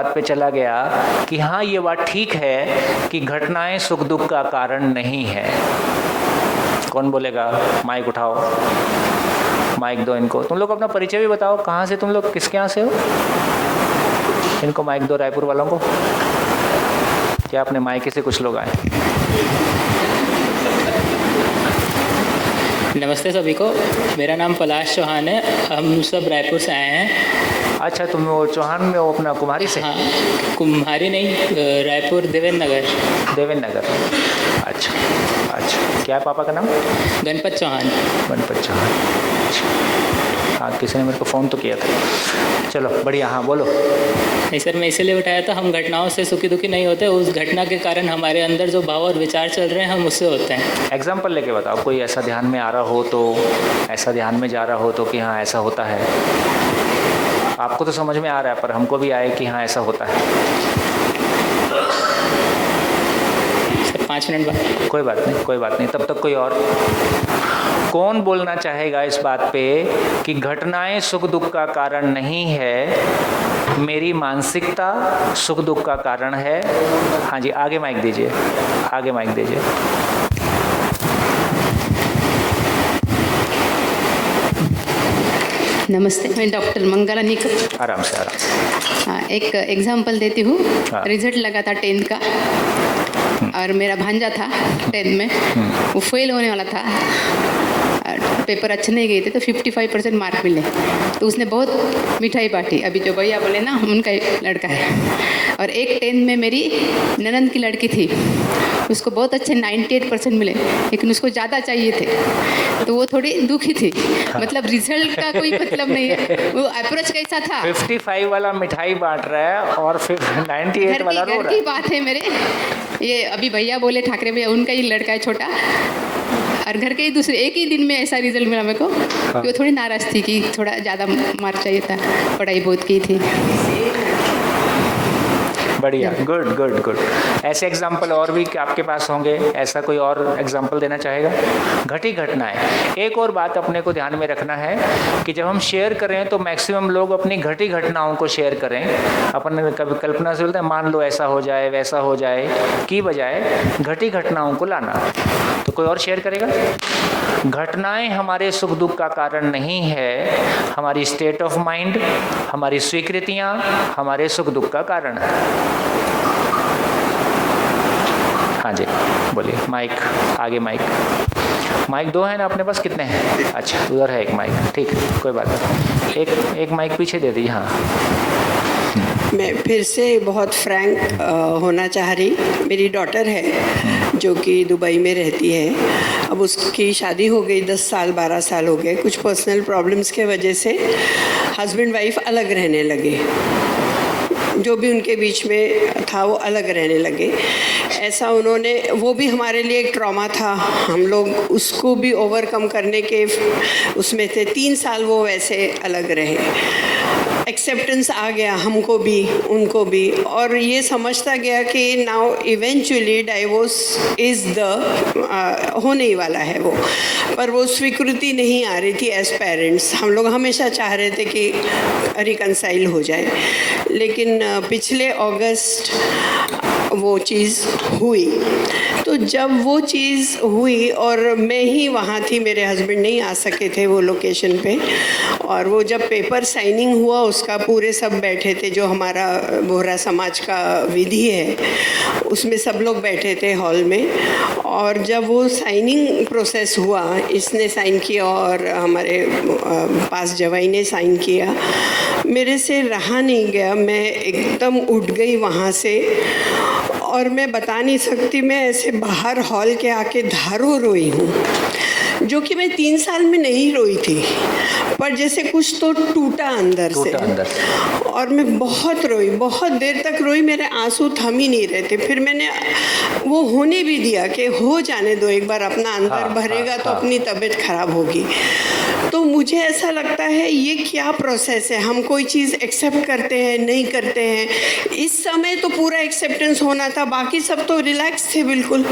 बात पे चला गया कि हाँ ये बात ठीक है कि घटनाएं सुख दुख का कारण नहीं है। कौन बोलेगा? माइक उठाओ, माइक दो इनको। तुम लोग अपना परिचय भी बताओ, कहाँ से तुम लोग, किसके यहाँ से हो? इनको माइक दो, रायपुर वालों को। क्या अपने मायके से कुछ लोग आए? नमस्ते सभी को, मेरा नाम पलाश चौहान है, हम सब रायपुर से आए हैं। अच्छा, तुम वो चौहान में हो अपना कुम्हारी से? हाँ, कुम्हारी नहीं, रायपुर देवेंद्र नगर। देवेंद्र नगर, अच्छा अच्छा। क्या है पापा का नाम? गणपत चौहान। गणपत चौहान, अच्छा। हाँ, किसी ने मेरे को फ़ोन तो किया था। चलो बढ़िया, हाँ बोलो। नहीं सर, मैं इसीलिए उठाया था, हम घटनाओं से सुखी दुखी नहीं होते, उस घटना के कारण हमारे अंदर जो भाव और विचार चल रहे हैं हम उससे होते हैं। एग्जाम्पल लेके बताओ, कोई ऐसा ध्यान में आ रहा हो तो, ऐसा ध्यान में जा रहा हो तो कि हाँ ऐसा होता है। आपको तो समझ में आ रहा है पर हमको भी आए कि हाँ ऐसा होता है। सर 5 मिनट बाद। कोई बात नहीं, कोई बात नहीं, तब तक कोई और कौन बोलना चाहेगा इस बात पे कि घटनाएं सुख दुख का कारण नहीं है, मेरी मानसिकता सुख दुख का कारण है। हाँ जी, आगे माइक दीजिए, आगे माइक दीजिए। नमस्ते, मैं डॉक्टर मंगला निकम। आराम से, आराम से। हाँ, एक एग्जांपल देती हूँ। हाँ। रिजल्ट लगा था 10th का और मेरा भांजा था 10th में, वो फेल होने वाला था। पेपर अच्छे नहीं गए थे तो 55% मार्क मिले, तो उसने बहुत मिठाई बांटी। अभी जो भैया बोले ना, उनका लड़का है। और एक 10th में मेरी ननंद की लड़की थी, उसको बहुत अच्छे 98% मिले, लेकिन उसको ज़्यादा चाहिए थे, तो वो थोड़ी दुखी थी। मतलब रिजल्ट का कोई मतलब नहीं है, वो अप्रोच कैसा था। 55 वाला मिठाई बांट रहा है और फिर 98 वाला रो रहा है। घर की बात है मेरे, ये अभी भैया बोले, ठाकरे भैया, उनका ही लड़का है छोटा, और घर के ही दूसरे एक ही दिन में ऐसा रिजल्ट मिला मेरे को। हाँ। वो थोड़ी नाराज़ थी कि थोड़ा ज़्यादा मार्क चाहिए था, पढ़ाई बहुत की थी। बढ़िया, गुड गुड गुड। ऐसे एग्जाम्पल और भी आपके पास होंगे? ऐसा कोई और एग्जाम्पल देना चाहेगा? घटी घटनाएं। एक और बात अपने को ध्यान में रखना है कि जब हम शेयर करें तो मैक्सिमम लोग अपनी घटी घटनाओं को शेयर करें। अपन कभी कल्पना से बोलते हैं मान लो ऐसा हो जाए, वैसा हो जाए, की बजाय घटी घटनाओं को लाना। तो कोई और शेयर करेगा? घटनाएं हमारे सुख दुख का कारण नहीं है, हमारी स्टेट ऑफ माइंड, हमारी स्वीकृतियां हमारे सुख दुख का कारण है। हाँ जी बोलिए। माइक आगे, माइक 2 है ना अपने पास? कितने हैं? अच्छा, उधर है एक माइक, ठीक, कोई बात नहीं। एक माइक पीछे दे दी। हाँ, मैं फिर से बहुत फ्रैंक होना चाह रही। मेरी डॉटर है जो कि दुबई में रहती है। अब उसकी शादी हो गई, 10 साल 12 साल हो गए। कुछ पर्सनल प्रॉब्लम्स के वजह से हस्बैंड वाइफ अलग रहने लगे। जो भी उनके बीच में था वो अलग रहने लगे। ऐसा उन्होंने, वो भी हमारे लिए एक ट्रॉमा था, हम लोग उसको भी ओवरकम करने के उसमें थे। 3 साल वो वैसे अलग रहे। एक्सेप्टेंस आ गया हमको भी उनको भी, और ये समझता गया कि now eventually divorce is the होने ही वाला है वो। पर वो स्वीकृति नहीं आ रही थी एज पेरेंट्स। हम लोग हमेशा चाह रहे थे कि रिकंसाइल हो जाए, लेकिन पिछले अगस्त वो चीज़ हुई। तो जब वो चीज़ हुई और मैं ही वहाँ थी, मेरे हस्बैंड नहीं आ सके थे वो लोकेशन पे, और वो जब पेपर साइनिंग हुआ उसका, पूरे सब बैठे थे, जो हमारा बोहरा समाज का विधि है उसमें सब लोग बैठे थे हॉल में। और जब वो साइनिंग प्रोसेस हुआ, इसने साइन किया और हमारे पास जवाई ने साइन किया, मेरे से रहा नहीं गया, मैं एकदम उठ गई वहाँ से। और मैं बता नहीं सकती, मैं ऐसे बाहर हॉल के आके धारो रोई हूँ, जो कि मैं 3 साल में नहीं रोई थी, पर जैसे कुछ तो टूटा अंदर से। और मैं बहुत रोई, बहुत देर तक रोई, मेरे आंसू थम ही नहीं रहे थे। फिर मैंने वो होने भी दिया कि हो जाने दो, एक बार अपना अंदर भरेगा तो अपनी तबीयत खराब होगी। तो मुझे ऐसा लगता है ये क्या प्रोसेस है, हम कोई चीज़ एक्सेप्ट करते हैं, नहीं करते हैं। इस समय तो पूरा एक्सेप्टेंस होना था, बाकी सब तो रिलैक्स थे बिल्कुल।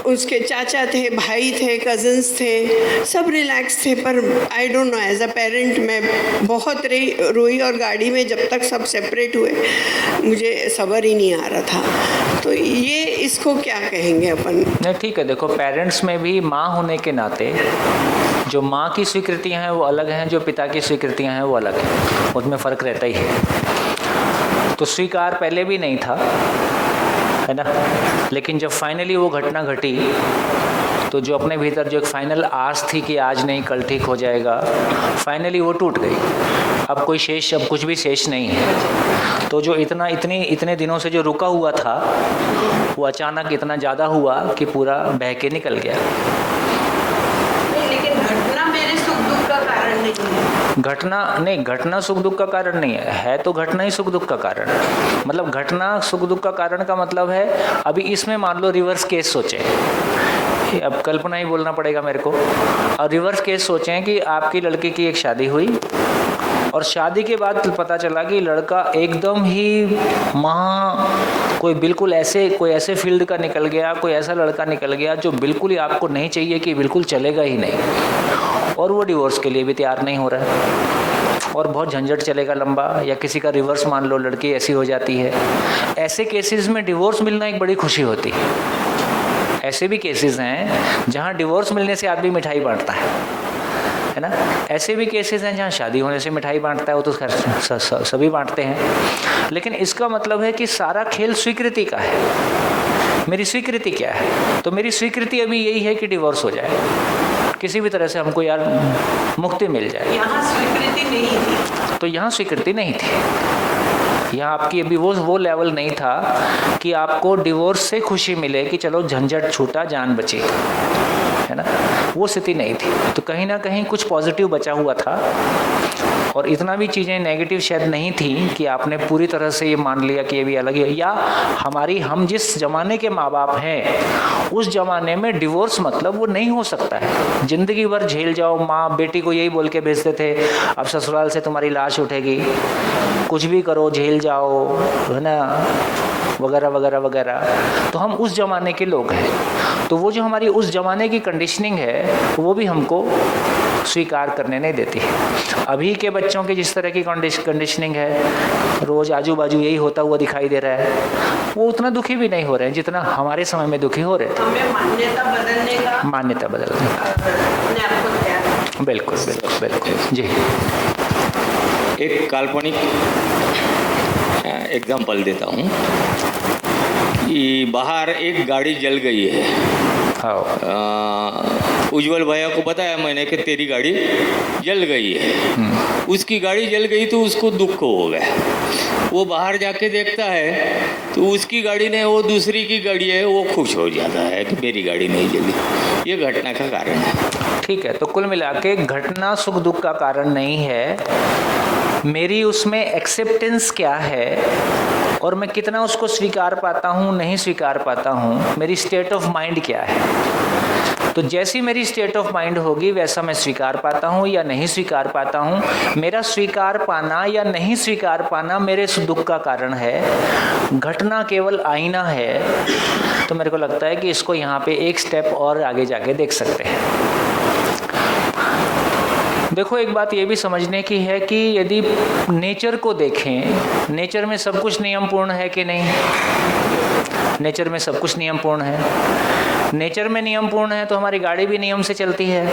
उसके चाचा थे, भाई थे, कज़न्स थे, सब रिलैक्स थे। पर I don't know, as a parent मैं बहुत रोई और गाड़ी में जब तक सब सेपरेट हुए मुझे सब्र ही नहीं आ रहा था। तो ये इसको क्या कहेंगे अपन? नहीं, ठीक है। देखो, पेरेंट्स में भी माँ होने के नाते जो माँ की स्वीकृतियाँ हैं वो अलग हैं, जो पिता की स्वीकृतियाँ हैं वो अलग हैं, उसमें फ़र्क रहता ही है। तो स्वीकार पहले भी नहीं था, है ना, लेकिन जब फाइनली वो घटना घटी तो जो अपने भीतर जो एक फाइनल आस थी कि आज नहीं कल ठीक हो जाएगा, फाइनली वो टूट गई। अब कोई शेष, अब कुछ भी शेष नहीं है। तो जो इतने दिनों से जो रुका हुआ था वो अचानक इतना ज़्यादा हुआ कि पूरा बह के निकल गया। लेकिन घटना मेरे सुख दुख का कारण नहीं है। घटना सुख दुख का कारण नहीं है तो घटना ही सुख दुख का कारण। मतलब घटना सुख दुख का कारण का मतलब है, अभी इसमें मान लो रिवर्स केस सोचें, अब कल्पना ही बोलना पड़ेगा मेरे को। और रिवर्स केस सोचें कि आपकी लड़की की एक शादी हुई और शादी के बाद पता चला कि लड़का एकदम ही कोई ऐसे फील्ड का निकल गया, कोई ऐसा लड़का निकल गया जो बिल्कुल ही आपको नहीं चाहिए, कि बिल्कुल चलेगा ही नहीं, और वो डिवोर्स के लिए भी तैयार नहीं हो रहा है और बहुत झंझट चलेगा लंबा। या किसी का रिवर्स मान लो, लड़की ऐसी हो जाती है। ऐसे केसेस में डिवोर्स मिलना एक बड़ी खुशी होती है। ऐसे भी केसेस हैं जहाँ डिवोर्स मिलने से आदमी मिठाई बांटता है ना। ऐसे भी केसेस हैं जहाँ शादी होने से मिठाई बांटता है, वो तो खैर सभी बांटते हैं। लेकिन इसका मतलब है कि सारा खेल स्वीकृति का है। मेरी स्वीकृति क्या है? तो मेरी स्वीकृति अभी यही है कि डिवोर्स हो जाए, किसी भी तरह से हमको यार मुक्ति मिल जाए। यहाँ स्वीकृति नहीं थी। तो यहाँ स्वीकृति नहीं थी, यहाँ आपकी अभी वो लेवल नहीं था कि आपको डिवोर्स से खुशी मिले कि चलो झंझट छूटा, जान बची, है ना। वो स्थिति नहीं थी। तो कहीं ना कहीं कुछ पॉजिटिव बचा हुआ था और इतना भी चीज़ें नेगेटिव शायद नहीं थी कि आपने पूरी तरह से ये मान लिया कि ये भी अलग है। या हम जिस ज़माने के माँ बाप हैं उस ज़माने में डिवोर्स मतलब वो नहीं हो सकता है। ज़िंदगी भर झेल जाओ। माँ बेटी को यही बोल के भेजते थे, अब ससुराल से तुम्हारी लाश उठेगी, कुछ भी करो झेल जाओ, है ना, वगैरह वगैरह वगैरह। तो हम उस ज़माने के लोग हैं। तो वो जो हमारी उस ज़माने की कंडीशनिंग है वो भी हमको स्वीकार करने नहीं देती है। अभी के बच्चों की जिस तरह की कंडीशनिंग है, रोज़ आजू बाजू यही होता हुआ दिखाई दे रहा है, वो उतना दुखी भी नहीं हो रहे हैं जितना हमारे समय में दुखी हो रहे थे। हमें मान्यता बदलने का। बिल्कुल बिल्कुल बिल्कुल जी। एक काल्पनिक एग्जाम्पल देता हूँ कि बाहर एक गाड़ी जल गई है। उज्जवल भैया को बताया मैंने कि तेरी गाड़ी जल गई है। उसकी गाड़ी जल गई तो उसको दुख हो गया। वो बाहर जाके देखता है तो उसकी गाड़ी नहीं, वो दूसरी की गाड़ी है, वो खुश हो जाता है कि मेरी गाड़ी नहीं जली। ये घटना का कारण है। ठीक है। तो कुल मिला के घटना सुख दुख का कारण नहीं है। मेरी उसमें एक्सेप्टेंस क्या है और मैं कितना उसको स्वीकार पाता हूँ, नहीं स्वीकार पाता हूँ, मेरी स्टेट ऑफ माइंड क्या है। तो जैसी मेरी स्टेट ऑफ माइंड होगी वैसा मैं स्वीकार पाता हूँ या नहीं स्वीकार पाता हूँ। मेरा स्वीकार पाना या नहीं स्वीकार पाना मेरे दुख का कारण है। घटना केवल आईना है। तो मेरे को लगता है कि इसको यहाँ पे एक स्टेप और आगे जाके देख सकते हैं। देखो, एक बात ये भी समझने की है कि यदि नेचर को देखें, नेचर में सब कुछ नियम पूर्ण है कि नहीं? नेचर में सब कुछ नियम पूर्ण है। नेचर में नियम पूर्ण है तो हमारी गाड़ी भी नियम से चलती है,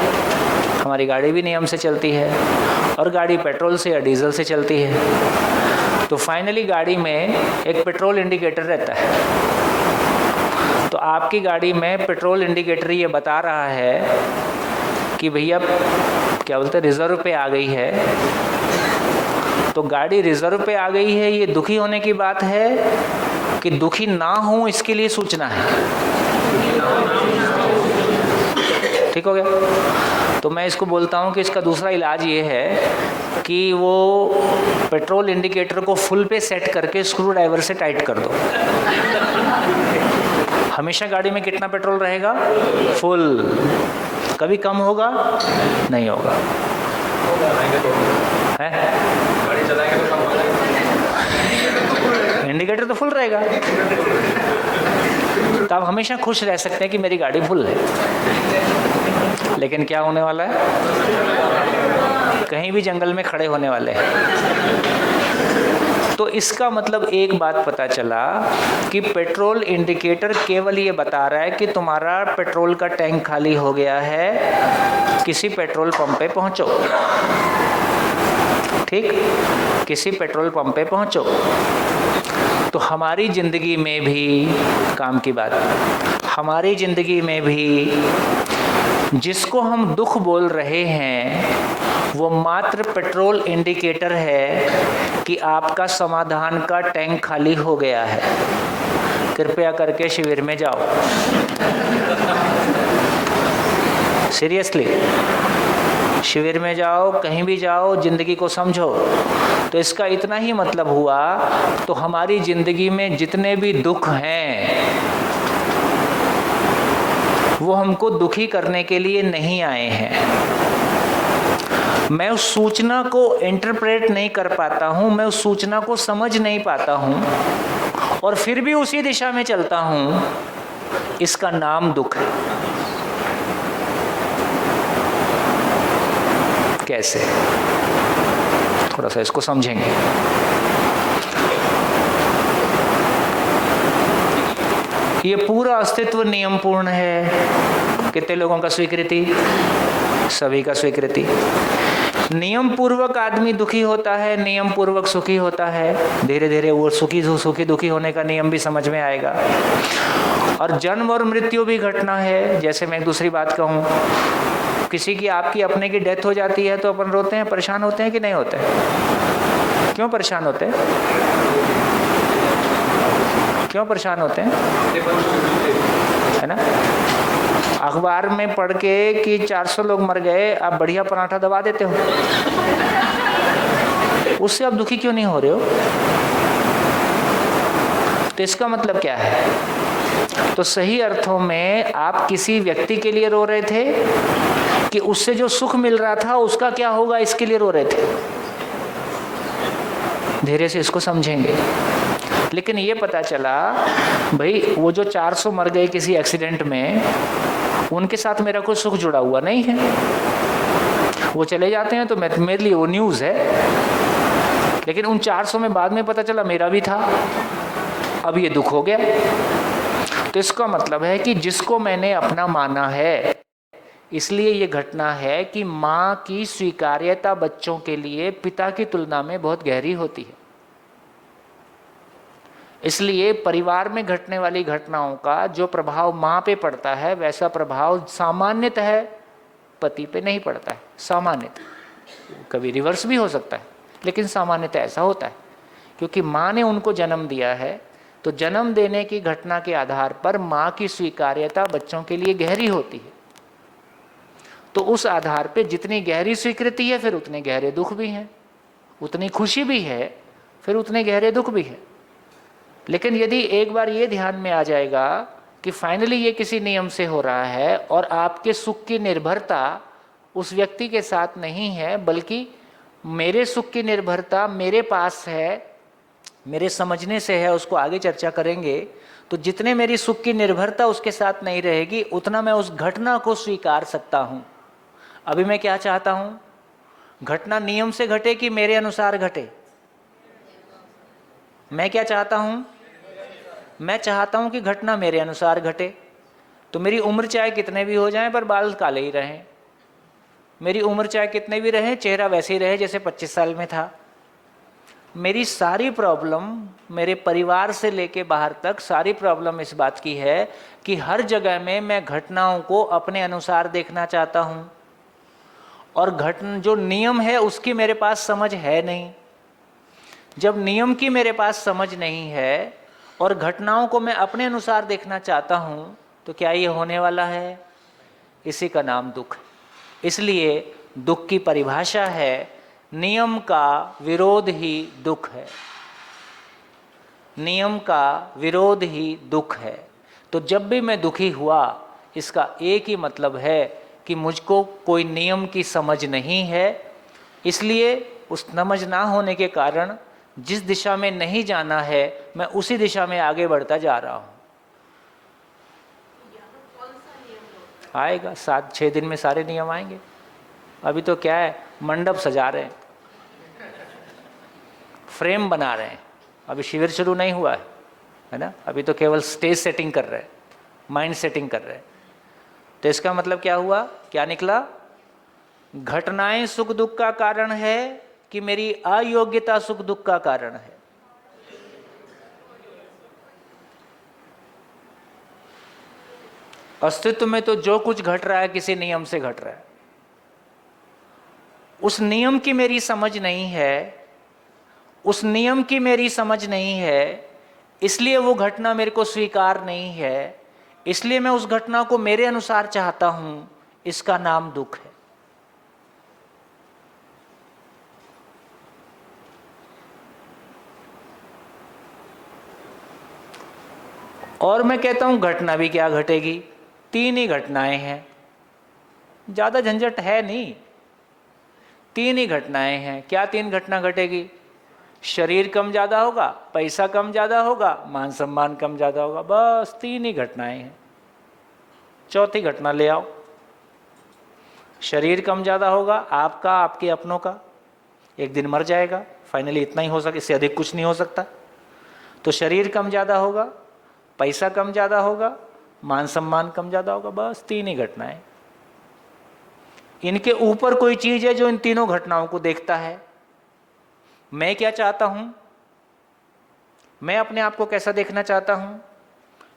हमारी गाड़ी भी नियम से चलती है, और गाड़ी पेट्रोल से या डीजल से चलती है। तो फाइनली गाड़ी में एक पेट्रोल इंडिकेटर रहता है। तो आपकी गाड़ी में पेट्रोल इंडिकेटर ये बता रहा है कि भैया क्या बोलते हैं, रिजर्व पे आ गई है। तो गाड़ी रिजर्व पे आ गई है, ये दुखी होने की बात है कि दुखी ना हो इसके लिए सूचना है। ठीक हो गया। तो मैं इसको बोलता हूँ कि इसका दूसरा इलाज ये है कि वो पेट्रोल इंडिकेटर को फुल पे सेट करके स्क्रू ड्राइवर से टाइट कर दो। हमेशा गाड़ी में कितना पेट्रोल रहेगा? फुल। कभी कम होगा? नहीं होगा। है? इंडिकेटर तो फुल रहेगा, तो आप हमेशा खुश रह सकते हैं कि मेरी गाड़ी फुल है। लेकिन क्या होने वाला है, कहीं भी जंगल में खड़े होने वाले हैं। तो इसका मतलब एक बात पता चला कि पेट्रोल इंडिकेटर केवल ये बता रहा है कि तुम्हारा पेट्रोल का टैंक खाली हो गया है, किसी पेट्रोल पंप पे पहुंचो। ठीक, किसी पेट्रोल पंप पे पहुंचो। तो हमारी ज़िंदगी में भी, काम की बात, हमारी ज़िंदगी में भी जिसको हम दुख बोल रहे हैं वो मात्र पेट्रोल इंडिकेटर है कि आपका समाधान का टैंक खाली हो गया है। कृपया करके शिविर में जाओ, सीरियसली शिविर में जाओ, कहीं भी जाओ, ज़िंदगी को समझो। तो इसका इतना ही मतलब हुआ, तो हमारी ज़िंदगी में जितने भी दुख हैं वो हमको दुखी करने के लिए नहीं आए हैं। मैं उस सूचना को इंटरप्रेट नहीं कर पाता हूँ, मैं उस सूचना को समझ नहीं पाता हूँ और फिर भी उसी दिशा में चलता हूँ, इसका नाम दुख है। कैसे, थोड़ा सा इसको समझेंगे। ये पूरा अस्तित्व नियमपूर्ण है। कितने लोगों का स्वीकृति? सभी का स्वीकृति। नियम पूर्वक आदमी दुखी होता है, नियम पूर्वक सुखी होता है। धीरे धीरे वो सुखी दुखी होने का नियम भी समझ में आएगा। और जन्म और मृत्यु भी घटना है। जैसे मैं एक दूसरी बात कहूँ, किसी की, आपकी अपने की डेथ हो जाती है तो अपन रोते हैं, परेशान होते हैं कि नहीं होते? क्यों परेशान होते हैं? क्यों परेशान होते हैं? है ना? अखबार में पढ़ के कि 400 लोग मर गए, आप बढ़िया पराठा दबा देते हो, उससे आप दुखी क्यों नहीं हो रहे हो? तो इसका मतलब क्या है? तो सही अर्थों में आप किसी व्यक्ति के लिए रो रहे थे कि उससे जो सुख मिल रहा था उसका क्या होगा, इसके लिए रो रहे थे। धीरे से इसको समझेंगे। लेकिन ये पता चला भाई, वो जो 400 मर गए किसी एक्सीडेंट में, उनके साथ मेरा कोई सुख जुड़ा हुआ नहीं है। वो चले जाते हैं तो मेरे लिए वो न्यूज़ है। लेकिन उन 400 में बाद में पता चला मेरा भी था, अब ये दुख हो गया। तो इसका मतलब है कि जिसको मैंने अपना माना है, इसलिए ये घटना है कि माँ की स्वीकार्यता बच्चों के लिए पिता की तुलना में बहुत गहरी होती है। इसलिए परिवार में घटने वाली घटनाओं का जो प्रभाव माँ पे पड़ता है, वैसा प्रभाव सामान्यतः पति पे नहीं पड़ता है। सामान्यतः, कभी रिवर्स भी हो सकता है, लेकिन सामान्यतः ऐसा होता है। क्योंकि माँ ने उनको जन्म दिया है, तो जन्म देने की घटना के आधार पर माँ की स्वीकार्यता बच्चों के लिए गहरी होती है। तो उस आधार पे जितनी गहरी स्वीकृति है, फिर उतने गहरे दुख भी हैं। उतनी खुशी भी है, फिर उतने गहरे दुख भी है। लेकिन यदि एक बार ये ध्यान में आ जाएगा कि फाइनली ये किसी नियम से हो रहा है और आपके सुख की निर्भरता उस व्यक्ति के साथ नहीं है, बल्कि मेरे सुख की निर्भरता मेरे पास है, मेरे समझने से है, उसको आगे चर्चा करेंगे। तो जितने मेरी सुख की निर्भरता उसके साथ नहीं रहेगी, उतना मैं उस घटना को स्वीकार सकता हूँ। अभी मैं क्या चाहता हूँ? घटना नियम से घटे कि मेरे अनुसार घटे? मैं क्या चाहता हूँ? मैं चाहता हूँ कि घटना मेरे अनुसार घटे। तो मेरी उम्र चाहे कितने भी हो जाएं, पर बाल काले ही रहें। मेरी उम्र चाहे कितने भी रहे, चेहरा वैसे ही रहे जैसे 25 साल में था। मेरी सारी प्रॉब्लम, मेरे परिवार से लेके बाहर तक सारी प्रॉब्लम इस बात की है कि हर जगह में मैं घटनाओं को अपने अनुसार देखना चाहता हूँ। और जो नियम है उसकी मेरे पास समझ है नहीं। जब नियम की मेरे पास समझ नहीं है और घटनाओं को मैं अपने अनुसार देखना चाहता हूँ, तो क्या ये होने वाला है? इसी का नाम दुख है। इसलिए दुख की परिभाषा है, नियम का विरोध ही दुख है। नियम का विरोध ही दुख है। तो जब भी मैं दुखी हुआ, इसका एक ही मतलब है कि मुझको कोई नियम की समझ नहीं है। इसलिए उस समझ ना होने के कारण जिस दिशा में नहीं जाना है मैं उसी दिशा में आगे बढ़ता जा रहा हूँ। आएगा 7-6 दिन में सारे नियम आएंगे। अभी तो क्या है, मंडप सजा रहे हैं, फ्रेम बना रहे हैं, अभी शिविर शुरू नहीं हुआ है ना। अभी तो केवल स्टेज सेटिंग कर रहे हैं, माइंड सेटिंग कर रहे हैं। तो इसका मतलब क्या हुआ, क्या निकला? घटनाएं सुख दुख का कारण है कि मेरी अयोग्यता सुख दुख का कारण है? अस्तित्व में तो जो कुछ घट रहा है किसी नियम से घट रहा है। उस नियम की मेरी समझ नहीं है, उस नियम की मेरी समझ नहीं है, इसलिए वो घटना मेरे को स्वीकार नहीं है, इसलिए मैं उस घटना को मेरे अनुसार चाहता हूं। इसका नाम दुख है। और मैं कहता हूं घटना भी क्या घटेगी, 3 ही घटनाएं हैं, ज्यादा झंझट है नहीं, 3 ही घटनाएं हैं। क्या 3 घटना घटेगी? शरीर कम ज्यादा होगा, पैसा कम ज्यादा होगा, मान सम्मान कम ज्यादा होगा, बस 3 ही घटनाएं हैं। चौथी घटना ले आओ। शरीर कम ज्यादा होगा, आपका, आपके अपनों का, एक दिन मर जाएगा, फाइनली इतना ही हो सके, इससे अधिक कुछ नहीं हो सकता। तो शरीर कम ज्यादा होगा, पैसा कम ज्यादा होगा, मान सम्मान कम ज्यादा होगा, बस 3 ही घटनाएं। इनके ऊपर कोई चीज है जो इन तीनों घटनाओं को देखता है। मैं क्या चाहता हूं, मैं अपने आप को कैसा देखना चाहता हूं?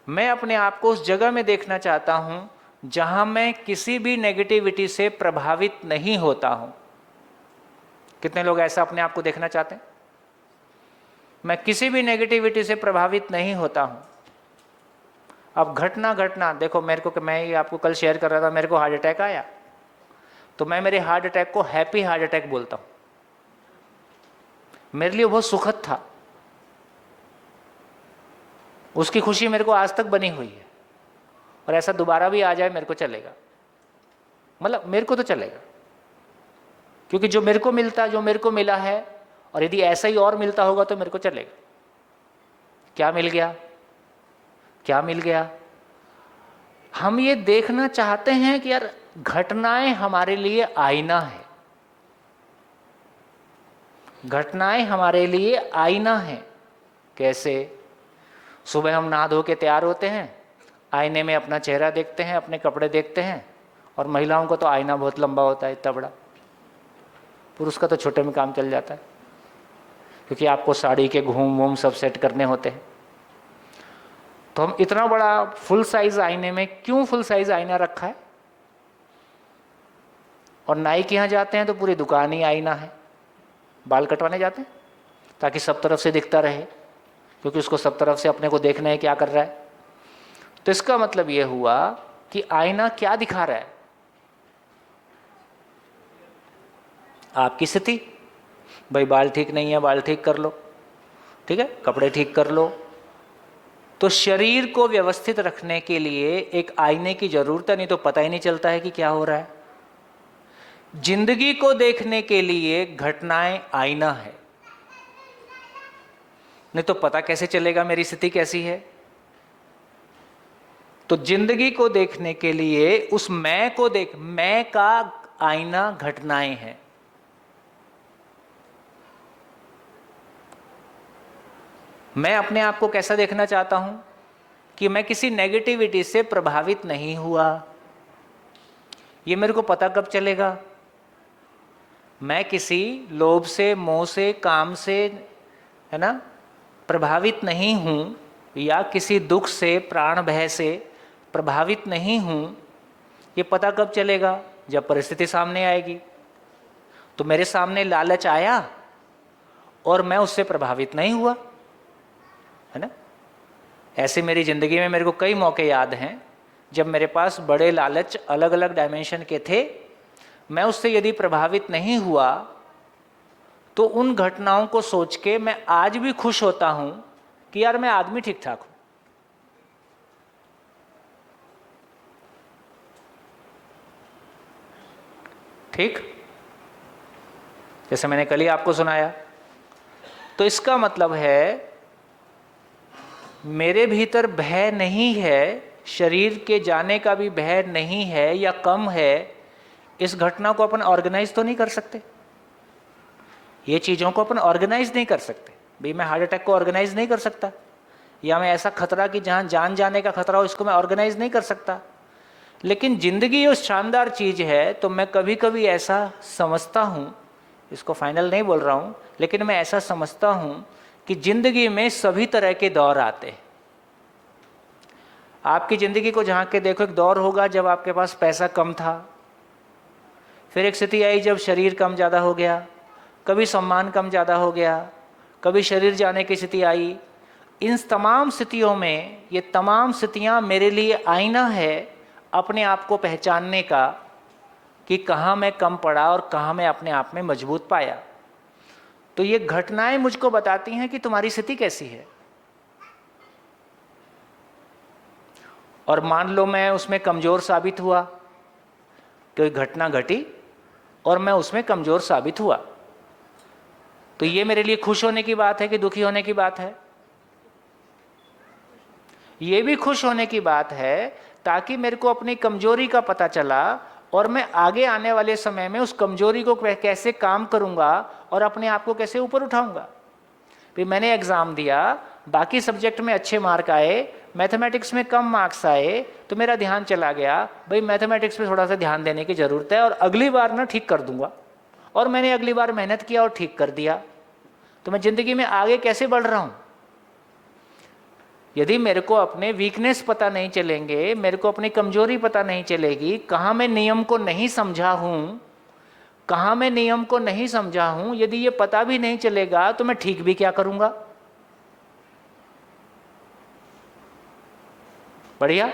मैं अपने आप को उस जगह में देखना चाहता हूं जहां मैं किसी भी नेगेटिविटी से प्रभावित नहीं होता हूं। कितने लोग ऐसा अपने आप को देखना चाहते हैं? मैं किसी भी नेगेटिविटी से प्रभावित नहीं होता हूं। अब घटना देखो, मेरे को, मैं आपको कल शेयर कर रहा था, मेरे को हार्ट अटैक आया, तो मैं मेरे हार्ट अटैक को हैप्पी हार्ट अटैक बोलता हूं। मेरे लिए बहुत सुखद था, उसकी खुशी मेरे को आज तक बनी हुई है, और ऐसा दोबारा भी आ जाए मेरे को चलेगा, मतलब मेरे को तो चलेगा, क्योंकि जो मेरे को मिलता, जो मेरे को मिला है, और यदि ऐसा ही और मिलता होगा तो मेरे को चलेगा। क्या मिल गया? क्या मिल गया? हम ये देखना चाहते हैं कि यार घटनाएं हमारे लिए आईना है, घटनाएं हमारे लिए आईना है। कैसे? सुबह हम नहा धो के तैयार होते हैं, आईने में अपना चेहरा देखते हैं, अपने कपड़े देखते हैं, और महिलाओं को तो आईना बहुत लंबा होता है, इतना बड़ा। पुरुष का तो छोटे में काम चल जाता है, क्योंकि आपको साड़ी के घूम वूम सब सेट करने होते हैं। तो हम इतना बड़ा फुल साइज आईने में क्यों फुल साइज आईना रखा है? और नाई के यहाँ जाते हैं तो पूरी दुकान ही आईना है। बाल कटवाने जाते हैं ताकि सब तरफ से दिखता रहे, क्योंकि उसको सब तरफ से अपने को देखना है क्या कर रहा है। तो इसका मतलब ये हुआ कि आईना क्या दिखा रहा है? आपकी स्थिति। भाई बाल ठीक नहीं है, बाल ठीक कर लो, ठीक है, कपड़े ठीक कर लो। तो शरीर को व्यवस्थित रखने के लिए एक आईने की जरूरत है, नहीं तो पता ही नहीं चलता है कि क्या हो रहा है। जिंदगी को देखने के लिए घटनाएं आईना है, नहीं तो पता कैसे चलेगा मेरी स्थिति कैसी है। तो जिंदगी को देखने के लिए उस मैं को देख, मैं का आईना घटनाएं हैं। मैं अपने आप को कैसा देखना चाहता हूं कि मैं किसी नेगेटिविटी से प्रभावित नहीं हुआ। ये मेरे को पता कब चलेगा? मैं किसी लोभ से, मोह से, काम से, है ना, प्रभावित नहीं हूं, या किसी दुख से, प्राण भय से प्रभावित नहीं हूं। ये पता कब चलेगा? जब परिस्थिति सामने आएगी। तो मेरे सामने लालच आया और मैं उससे प्रभावित नहीं हुआ, है ना। ऐसे मेरी जिंदगी में मेरे को कई मौके याद हैं जब मेरे पास बड़े लालच अलग अलग डायमेंशन के थे, मैं उससे यदि प्रभावित नहीं हुआ तो उन घटनाओं को सोच के मैं आज भी खुश होता हूं कि यार मैं आदमी ठीक ठाक हूं। ठीक, जैसे मैंने कल ही आपको सुनाया तो इसका मतलब है मेरे भीतर भय नहीं है, शरीर के जाने का भी भय नहीं है या कम है, इस घटना को अपन ऑर्गेनाइज तो नहीं कर सकते। ये चीज़ों को अपन ऑर्गेनाइज नहीं कर सकते। भाई मैं हार्ट अटैक को ऑर्गेनाइज नहीं कर सकता, या मैं ऐसा खतरा कि जहाँ जान जाने का खतरा हो इसको मैं ऑर्गेनाइज नहीं कर सकता। लेकिन जिंदगी उस शानदार चीज़ है, तो मैं कभी कभी ऐसा समझता हूँ, इसको फाइनल नहीं बोल रहा हूँ, लेकिन मैं ऐसा समझता हूँ कि जिंदगी में सभी तरह के दौर आते हैं। आपकी ज़िंदगी को झांक के देखो, एक दौर होगा जब आपके पास पैसा कम था, फिर एक स्थिति आई जब शरीर कम ज़्यादा हो गया, कभी सम्मान कम ज़्यादा हो गया, कभी शरीर जाने की स्थिति आई। इन तमाम स्थितियों में ये तमाम स्थितियाँ मेरे लिए आईना है अपने आप को पहचानने का कि कहाँ मैं कम पड़ा और कहाँ मैं अपने आप में मजबूत पाया। तो ये घटनाएं मुझको बताती हैं कि तुम्हारी स्थिति कैसी है। और मान लो मैं उसमें कमज़ोर साबित हुआ, कोई घटना घटी और मैं उसमें कमज़ोर साबित हुआ, तो ये मेरे लिए खुश होने की बात है कि दुखी होने की बात है? ये भी खुश होने की बात है, ताकि मेरे को अपनी कमजोरी का पता चला और मैं आगे आने वाले समय में उस कमजोरी को कैसे काम करूंगा और अपने आप को कैसे ऊपर उठाऊंगा। फिर मैंने एग्ज़ाम दिया, बाकी सब्जेक्ट में अच्छे मार्क आए, मैथमेटिक्स में कम मार्क्स आए, तो मेरा ध्यान चला गया भाई मैथमेटिक्स पे थोड़ा सा ध्यान देने की ज़रूरत है और अगली बार ना ठीक कर दूंगा। और मैंने अगली बार मेहनत किया और ठीक कर दिया। तो मैं ज़िंदगी में आगे कैसे बढ़ रहा हूँ? यदि मेरे को अपने वीकनेस पता नहीं चलेंगे, मेरे को अपनी कमजोरी पता नहीं चलेगी, कहाँ मैं नियम को नहीं समझा हूँ, कहाँ मैं नियम को नहीं समझा हूँ, यदि ये पता भी नहीं चलेगा तो मैं ठीक भी क्या करूँगा? बढ़िया।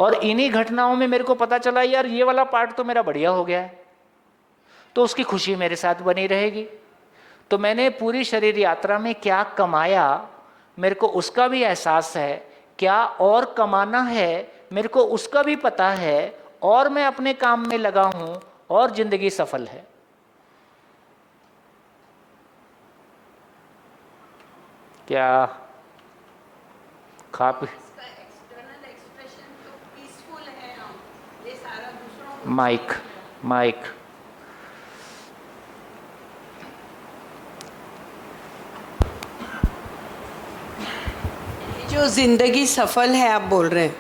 और इन्हीं घटनाओं में मेरे को पता चला यार ये वाला पार्ट तो मेरा बढ़िया हो गया है, तो उसकी खुशी मेरे साथ बनी रहेगी। तो मैंने पूरी शरीर यात्रा में क्या कमाया मेरे को उसका भी एहसास है, क्या और कमाना है मेरे को उसका भी पता है, और मैं अपने काम में लगा हूं और जिंदगी सफल है। क्या खा पी माइक माइक जो ज़िंदगी सफल है आप बोल रहे हैं,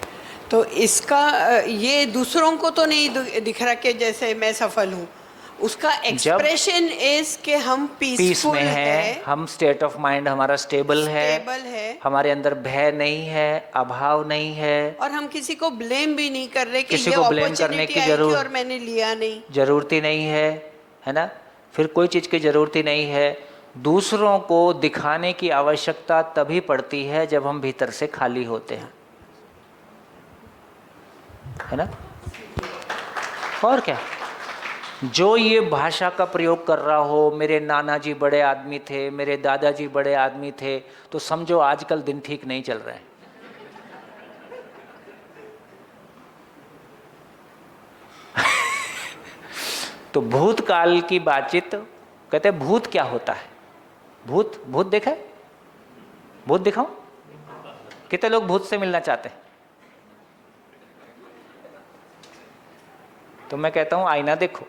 तो इसका ये दूसरों को तो नहीं दिख रहा कि जैसे मैं सफल हूँ, उसका एक्सप्रेशन इज कि हम पीस पीसफुल में है, हम स्टेट ऑफ माइंड हमारा स्टेबल है, हमारे अंदर भय नहीं है, अभाव नहीं है, और हम किसी को ब्लेम भी नहीं कर रहे कि किसी ये को ब्लेम करने की जरूरत और मैंने लिया नहीं, जरूरत ही नहीं है ना? फिर कोई चीज़ की जरूरत ही नहीं है। दूसरों को दिखाने की आवश्यकता तभी पड़ती है जब हम भीतर से खाली होते हैं, है ना? और क्या? जो ये भाषा का प्रयोग कर रहा हो, मेरे नाना जी बड़े आदमी थे, मेरे दादाजी बड़े आदमी थे, तो समझो आजकल दिन ठीक नहीं चल रहे हैं। तो भूतकाल की बातचीत, कहते हैं भूत क्या होता है? भूत भूत देखा है? भूत दिखाऊं? कितने लोग भूत से मिलना चाहते हैं? तो मैं कहता हूं आईना देखो।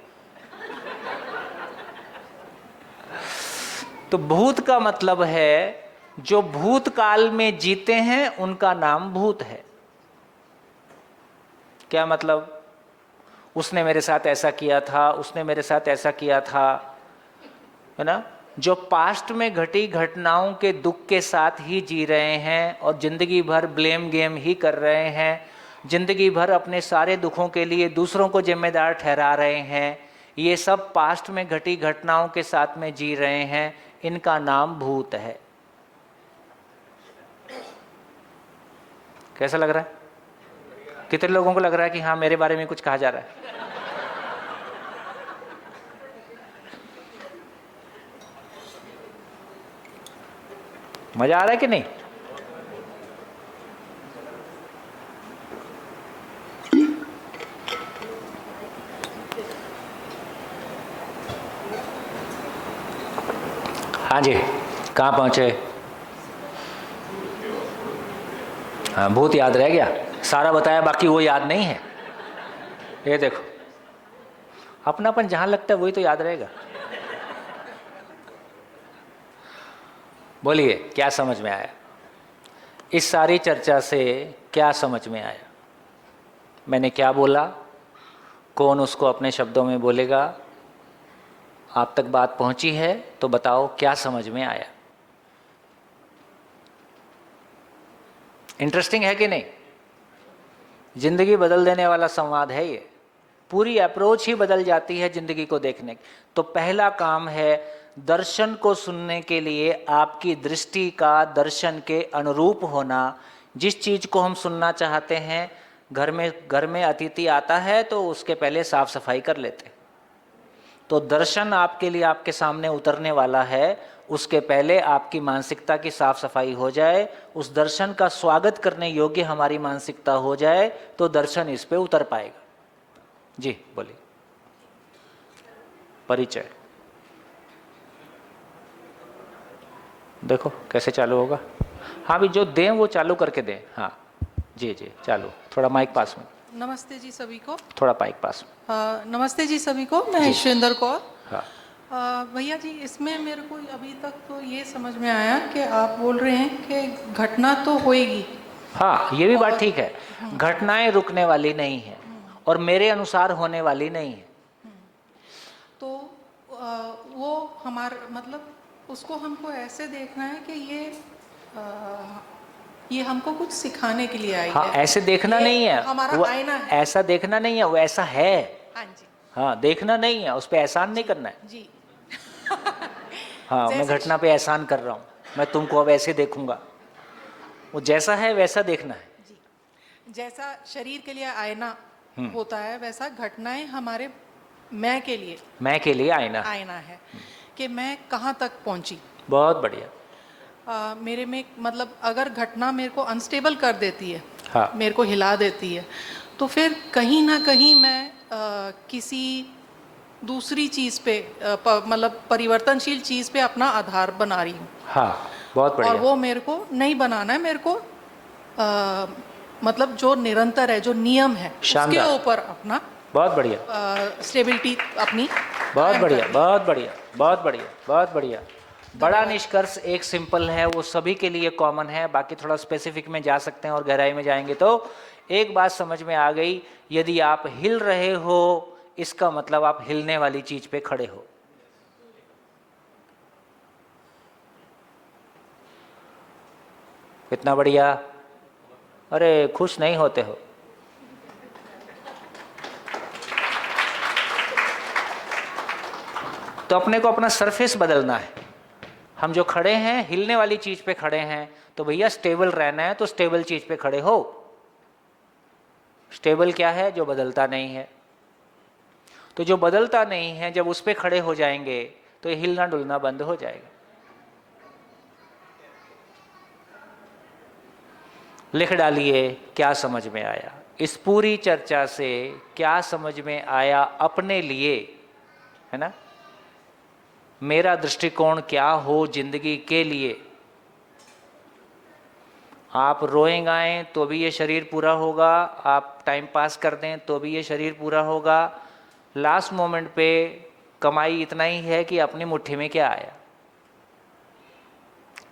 तो भूत का मतलब है जो भूतकाल में जीते हैं उनका नाम भूत है। क्या मतलब? उसने मेरे साथ ऐसा किया था, उसने मेरे साथ ऐसा किया था, है ना? जो पास्ट में घटी घटनाओं के दुख के साथ ही जी रहे हैं और जिंदगी भर ब्लेम गेम ही कर रहे हैं, जिंदगी भर अपने सारे दुखों के लिए दूसरों को जिम्मेदार ठहरा रहे हैं, ये सब पास्ट में घटी घटनाओं के साथ में जी रहे हैं, इनका नाम भूत है। कैसा लग रहा है? कितने लोगों को लग रहा है कि हाँ मेरे बारे में कुछ कहा जा रहा है? मजा आ रहा है कि नहीं? हाँ जी, कहाँ पहुँचे? हाँ, भूत याद रह गया, सारा बताया बाकी वो याद नहीं है। ये देखो, अपनापन जहाँ लगता है वही तो याद रहेगा। बोलिए, क्या समझ में आया? इस सारी चर्चा से क्या समझ में आया? मैंने क्या बोला, कौन उसको अपने शब्दों में बोलेगा? आप तक बात पहुंची है तो बताओ क्या समझ में आया? इंटरेस्टिंग है कि नहीं? जिंदगी बदल देने वाला संवाद है ये। पूरी अप्रोच ही बदल जाती है जिंदगी को देखने की। तो पहला काम है, दर्शन को सुनने के लिए आपकी दृष्टि का दर्शन के अनुरूप होना। जिस चीज को हम सुनना चाहते हैं, घर में अतिथि आता है तो उसके पहले साफ सफाई कर लेते हैं। तो दर्शन आपके लिए आपके सामने उतरने वाला है, उसके पहले आपकी मानसिकता की साफ सफाई हो जाए, उस दर्शन का स्वागत करने योग्य हमारी मानसिकता हो जाए, तो दर्शन इस पे उतर पाएगा। जी बोलिए। परिचय देखो कैसे चालू होगा। हाँ भी जो दें वो चालू करके दें। हाँ जी जी चालू। थोड़ा माइक पास में। नमस्ते जी सभी को। थोड़ा माइक पास में। नमस्ते जी सभी को। मैं ईश्वेंद्र कौर। हाँ भैया जी, इसमें मेरे को अभी तक तो ये समझ में आया कि आप बोल रहे हैं कि घटना तो होएगी। हाँ, ये भी बात ठीक है। घटनाएं रुकने वाली नहीं है और मेरे अनुसार होने वाली नहीं है। तो वो हमारा मतलब उसको हमको ऐसे देखना है कि ये हमको कुछ सिखाने के लिए आई हाँ, है। ऐसे देखना नहीं है, हमारा वो आईना है। ऐसा देखना नहीं है, वो ऐसा है। हाँ जी हाँ, देखना नहीं है, उस पर एहसान नहीं करना है। जी। हाँ, मैं घटना पे एहसान कर रहा हूँ, मैं तुमको अब ऐसे देखूंगा। वो जैसा है वैसा देखना है। जी, जैसा शरीर के लिए आईना होता है, वैसा घटनाएं हमारे मैं के लिए आईना है कि मैं कहाँ तक पहुँची। बहुत बढ़िया। मेरे में मतलब अगर घटना मेरे को अनस्टेबल कर देती है, हाँ। मेरे को हिला देती है, तो फिर कहीं ना कहीं मैं किसी दूसरी चीज़ पे मतलब परिवर्तनशील चीज़ पे अपना आधार बना रही हूँ। हाँ, बहुत बढ़िया। और वो मेरे को नहीं बनाना है। मेरे को मतलब जो निरंतर है, जो नियम है, शानदार। उसके ऊपर अपना बहुत बढ़िया। स्टेबिलिटी अपनी बहुत कायम बढ़िया, करनी है। बहुत बढ़िया, बहुत बढ़िया, बहुत बढ़िया। बड़ा निष्कर्ष एक सिंपल है, वो सभी के लिए कॉमन है। बाकी थोड़ा स्पेसिफिक में जा सकते हैं और गहराई में जाएंगे तो एक बात समझ में आ गई, यदि आप हिल रहे हो इसका मतलब आप हिलने वाली चीज पे खड़े हो। कितना बढ़िया। अरे खुश नहीं होते हो? तो अपने को अपना सरफेस बदलना है। हम जो खड़े हैं हिलने वाली चीज पे खड़े हैं, तो भैया स्टेबल रहना है तो स्टेबल चीज पे खड़े हो। स्टेबल क्या है? जो बदलता नहीं है। तो जो बदलता नहीं है जब उस पे खड़े हो जाएंगे तो ये हिलना डुलना बंद हो जाएगा। लिख डालिए क्या समझ में आया। इस पूरी चर्चा से क्या समझ में आया अपने लिए, है ना? मेरा दृष्टिकोण क्या हो जिंदगी के लिए। आप रोएं गाएं तो भी ये शरीर पूरा होगा, आप टाइम पास कर दें तो भी ये शरीर पूरा होगा। लास्ट मोमेंट पे कमाई इतना ही है कि अपनी मुट्ठी में क्या आया,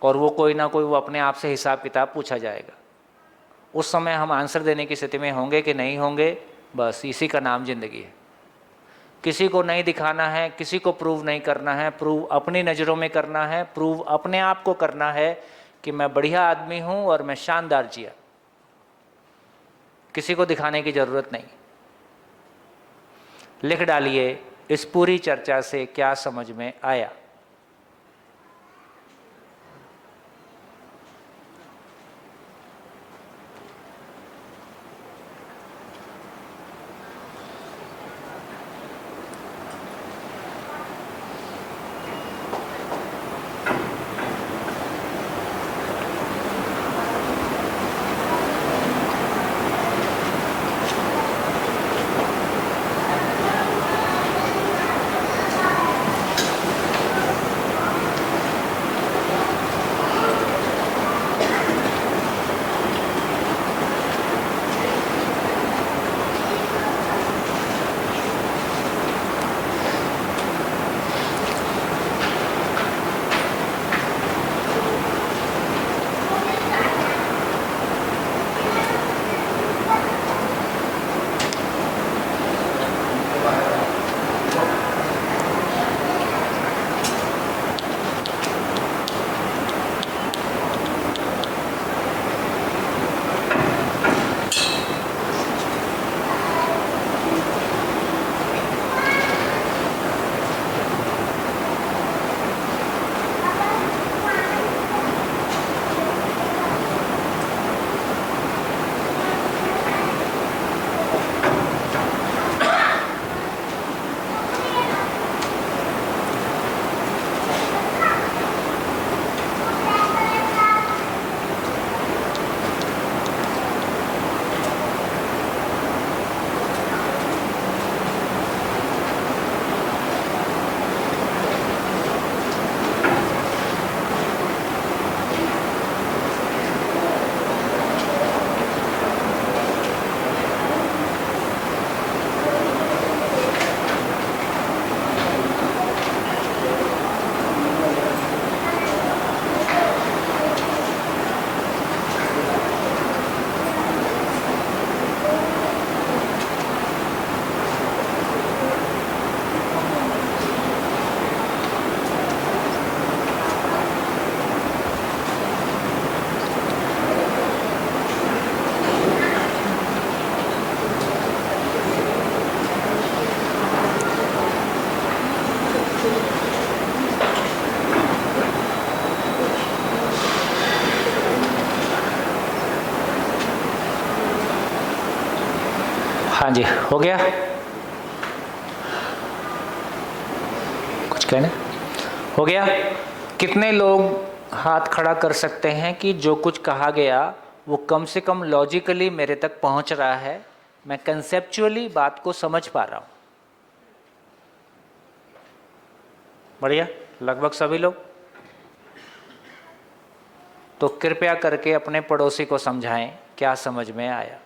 और वो कोई ना कोई वो अपने आप से हिसाब किताब पूछा जाएगा। उस समय हम आंसर देने की स्थिति में होंगे कि नहीं होंगे, बस इसी का नाम जिंदगी है। किसी को नहीं दिखाना है, किसी को प्रूव नहीं करना है, प्रूव अपनी नज़रों में करना है, प्रूव अपने आप को करना है कि मैं बढ़िया आदमी हूँ और मैं शानदार जिया। किसी को दिखाने की ज़रूरत नहीं। लिख डालिए इस पूरी चर्चा से क्या समझ में आया। जी, हो गया? कुछ कहना? हो गया? कितने लोग हाथ खड़ा कर सकते हैं कि जो कुछ कहा गया वो कम से कम लॉजिकली मेरे तक पहुंच रहा है, मैं कंसेप्चुअली बात को समझ पा रहा हूं? बढ़िया, लगभग सभी लोग। तो कृपया करके अपने पड़ोसी को समझाएं क्या समझ में आया।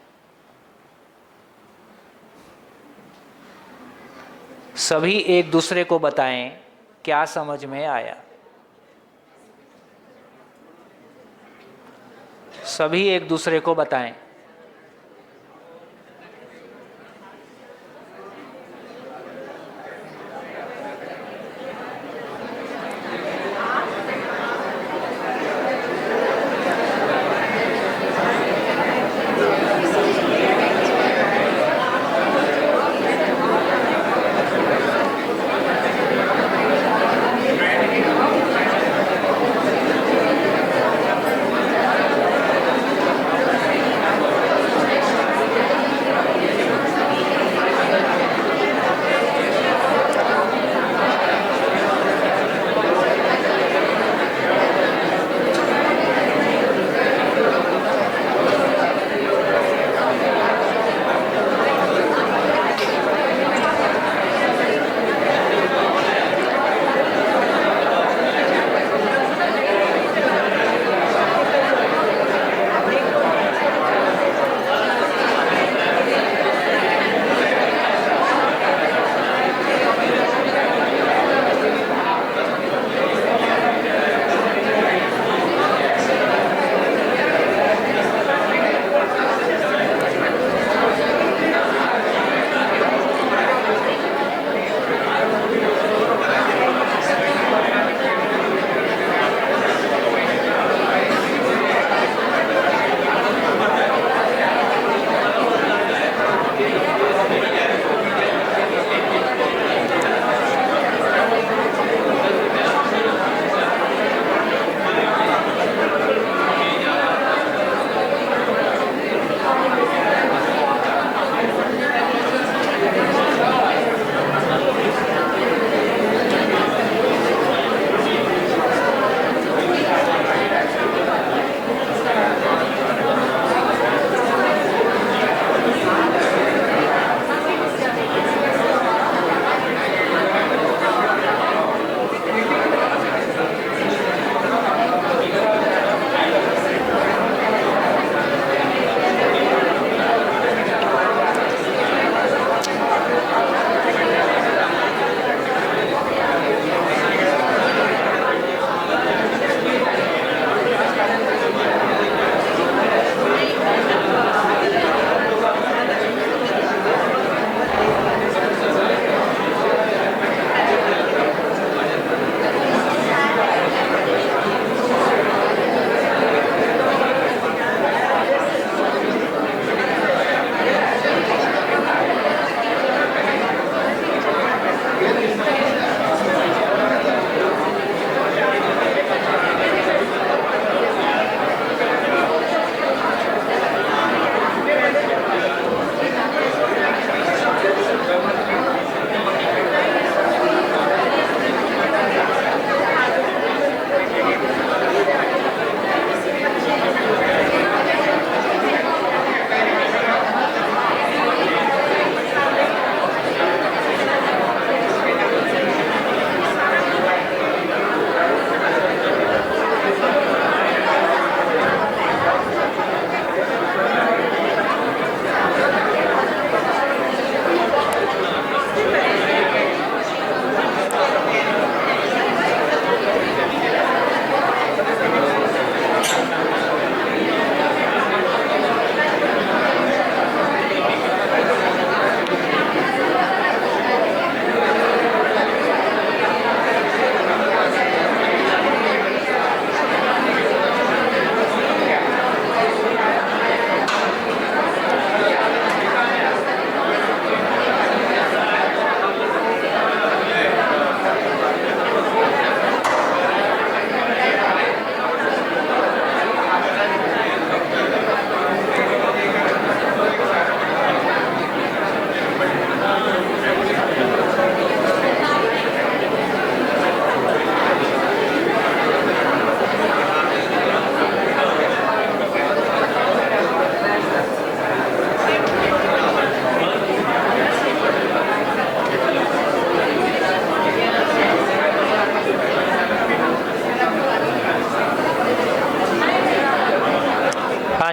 सभी एक दूसरे को बताएं क्या समझ में आया। सभी एक दूसरे को बताएं।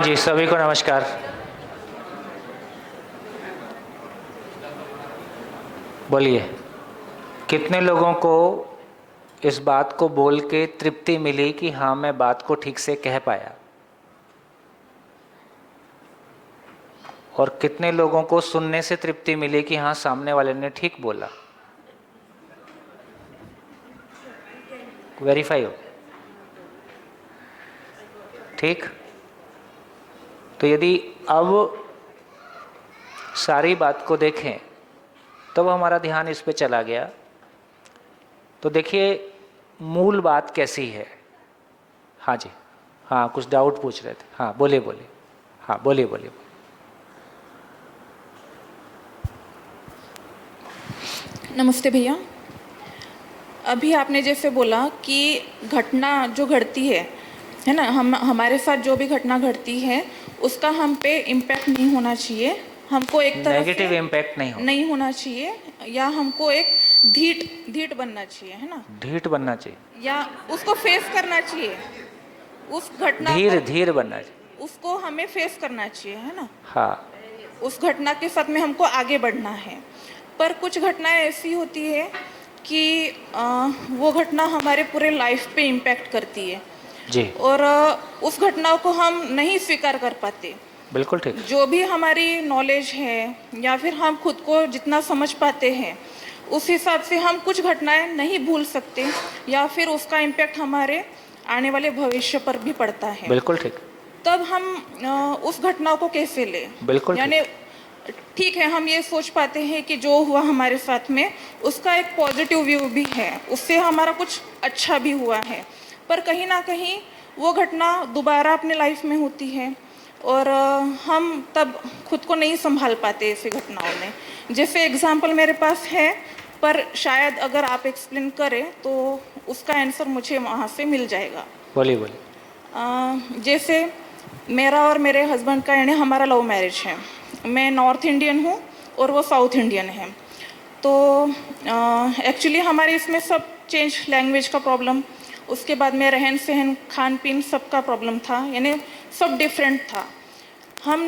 जी, सभी को नमस्कार। बोलिए, कितने लोगों को इस बात को बोल के तृप्ति मिली कि हाँ मैं बात को ठीक से कह पाया, और कितने लोगों को सुनने से तृप्ति मिली कि हाँ सामने वाले ने ठीक बोला? वेरीफाई हो, ठीक? तो यदि अब सारी बात को देखें तब हमारा ध्यान इस पे चला गया, तो देखिए मूल बात कैसी है। हाँ जी, हाँ कुछ डाउट पूछ रहे थे, हाँ बोलिए बोलिए, हाँ बोलिए बोलिए। नमस्ते भैया। अभी आपने जैसे बोला कि घटना जो घटती है ना, हमारे साथ जो भी घटना घटती है उसका हम पे इम्पैक्ट नहीं होना चाहिए, हमको एक तरह नेगेटिव इम्पैक्ट नहीं होना चाहिए, या हमको एक धीट बनना चाहिए, है ना? ढीठ बनना चाहिए, या उसको फेस करना चाहिए, उस घटना धीर बनना चाहिए, उसको हमें फेस करना चाहिए, है ना? हाँ, उस घटना के साथ में हमको आगे बढ़ना है। पर कुछ घटनाएं ऐसी होती है कि वो घटना हमारे पूरे लाइफ पे इम्पैक्ट करती है जी, और उस घटना को हम नहीं स्वीकार कर पाते। बिल्कुल ठीक। जो भी हमारी नॉलेज है या फिर हम खुद को जितना समझ पाते हैं उस हिसाब से हम कुछ घटनाएं नहीं भूल सकते, या फिर उसका इम्पैक्ट हमारे आने वाले भविष्य पर भी पड़ता है। बिल्कुल ठीक। तब हम उस घटना को कैसे लें? बिल्कुल यानी ठीक है, हम ये सोच पाते हैं कि जो हुआ हमारे साथ में उसका एक पॉजिटिव व्यू भी है, उससे हमारा कुछ अच्छा भी हुआ है, पर कहीं ना कहीं वो घटना दोबारा अपने लाइफ में होती है और हम तब खुद को नहीं संभाल पाते ऐसी घटनाओं में। जैसे एग्जाम्पल मेरे पास है, पर शायद अगर आप एक्सप्लेन करें तो उसका आंसर मुझे वहाँ से मिल जाएगा। बोलिए बोलिए। जैसे मेरा और मेरे हस्बैंड का यानी हमारा लव मैरिज है। मैं नॉर्थ इंडियन हूँ और वो साउथ इंडियन है, तो एक्चुअली हमारे इसमें सब चेंज, लैंग्वेज का प्रॉब्लम, उसके बाद में रहन सहन खान पीन सबका प्रॉब्लम था, यानी सब डिफरेंट था। हम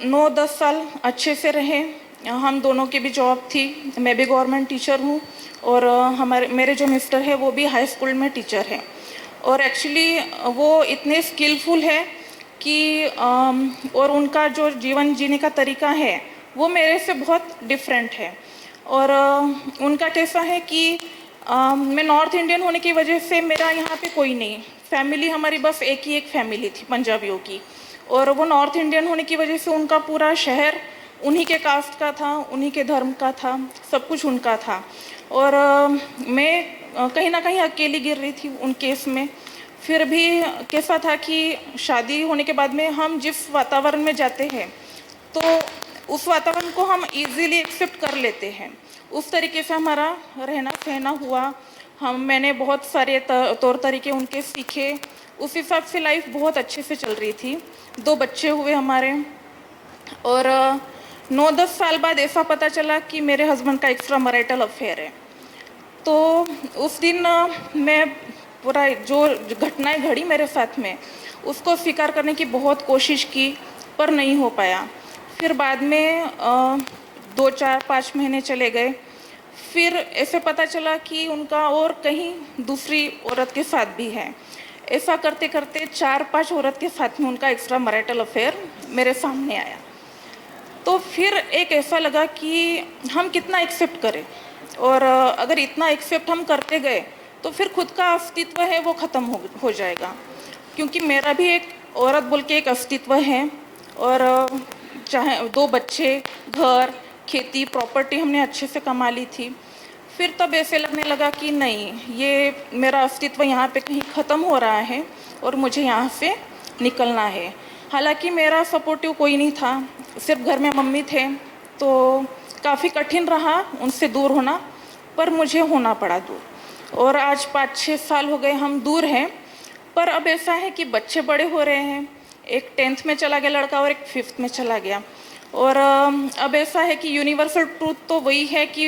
9-10 साल अच्छे से रहे, हम दोनों की भी जॉब थी, मैं भी गवर्नमेंट टीचर हूँ और मेरे जो मिस्टर है वो भी हाई स्कूल में टीचर है, और एक्चुअली वो इतने स्किलफुल है कि और उनका जो जीवन जीने का तरीका है वो मेरे से बहुत डिफरेंट है। और उनका कैसा है कि मैं नॉर्थ इंडियन होने की वजह से मेरा यहाँ पे कोई नहीं, फैमिली हमारी बस एक ही एक फैमिली थी पंजाबियों की, और वो नॉर्थ इंडियन होने की वजह से उनका पूरा शहर उन्हीं के कास्ट का था, उन्हीं के धर्म का था, सब कुछ उनका था, और मैं कहीं ना कहीं अकेली गिर रही थी उन केस में। फिर भी कैसा था कि शादी होने के बाद में हम जिस वातावरण में जाते हैं तो उस वातावरण को हम इजीली एक्सेप्ट कर लेते हैं, उस तरीके से हमारा रहना सहना हुआ। मैंने बहुत सारे तौर तरीके उनके सीखे, उस हिसाब से लाइफ बहुत अच्छे से चल रही थी। 2 बच्चे हुए हमारे, और 9-10 साल बाद ऐसा पता चला कि मेरे हस्बैंड का एक्स्ट्रा मैरिटल अफेयर है। तो उस दिन मैं पूरा जो घटनाएं घड़ी मेरे साथ में उसको स्वीकार करने की बहुत कोशिश की, पर नहीं हो पाया। फिर बाद में 2-4-5 महीने चले गए, फिर ऐसे पता चला कि उनका और कहीं दूसरी औरत के साथ भी है। ऐसा करते करते 4-5 औरत के साथ में उनका एक्स्ट्रा मैरिटल अफेयर मेरे सामने आया। तो फिर एक ऐसा लगा कि हम कितना एक्सेप्ट करें, और अगर इतना एक्सेप्ट हम करते गए तो फिर खुद का अस्तित्व है वो ख़त्म हो जाएगा, क्योंकि मेरा भी एक औरत बोल के एक अस्तित्व है, और चाहे 2 बच्चे, घर, खेती, प्रॉपर्टी हमने अच्छे से कमा ली थी। फिर तब ऐसे लगने लगा कि नहीं, ये मेरा अस्तित्व यहाँ पे कहीं ख़त्म हो रहा है और मुझे यहाँ से निकलना है। हालांकि मेरा सपोर्टिव कोई नहीं था, सिर्फ घर में मम्मी थे, तो काफ़ी कठिन रहा उनसे दूर होना, पर मुझे होना पड़ा दूर। और आज 5-6 साल हो गए हम दूर हैं, पर अब ऐसा है कि बच्चे बड़े हो रहे हैं, एक 10th में चला गया लड़का और एक 5th में चला गया, और अब ऐसा है कि यूनिवर्सल ट्रूथ तो वही है कि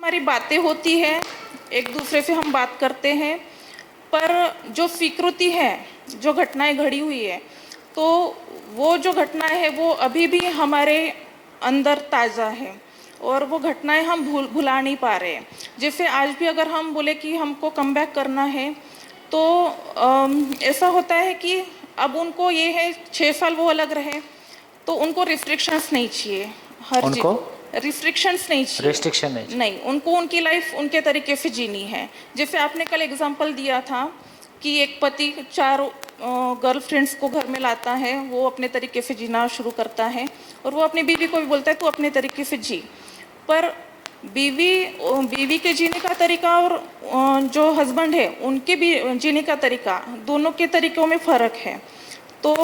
हमारी बातें होती है, एक दूसरे से हम बात करते हैं, पर जो स्वीकृति है, जो घटनाएं घड़ी हुई है, तो वो जो घटनाएं है वो अभी भी हमारे अंदर ताज़ा है और वो घटनाएं हम भुला नहीं पा रहे हैं। जैसे आज भी अगर हम बोले कि हमको कम बैक करना है, तो ऐसा होता है कि अब उनको ये है 6 साल वो अलग रहे, तो उनको रिस्ट्रिक्शंस नहीं चाहिए। हर चीज रिस्ट्रिक्शंस नहीं चाहिए, रेस्ट्रिक्शन नहीं, उनको उनकी लाइफ उनके तरीके से जीनी है। जैसे आपने कल एग्जांपल दिया था कि एक पति 4 गर्लफ्रेंड्स को घर में लाता है, वो अपने तरीके से जीना शुरू करता है और वो अपनी बीवी को भी बोलता है तू अपने तरीके से जी। पर बीवी के जीने का तरीका और जो हस्बैंड है उनके भी जीने का तरीका, दोनों के तरीक़ों में फ़र्क है। तो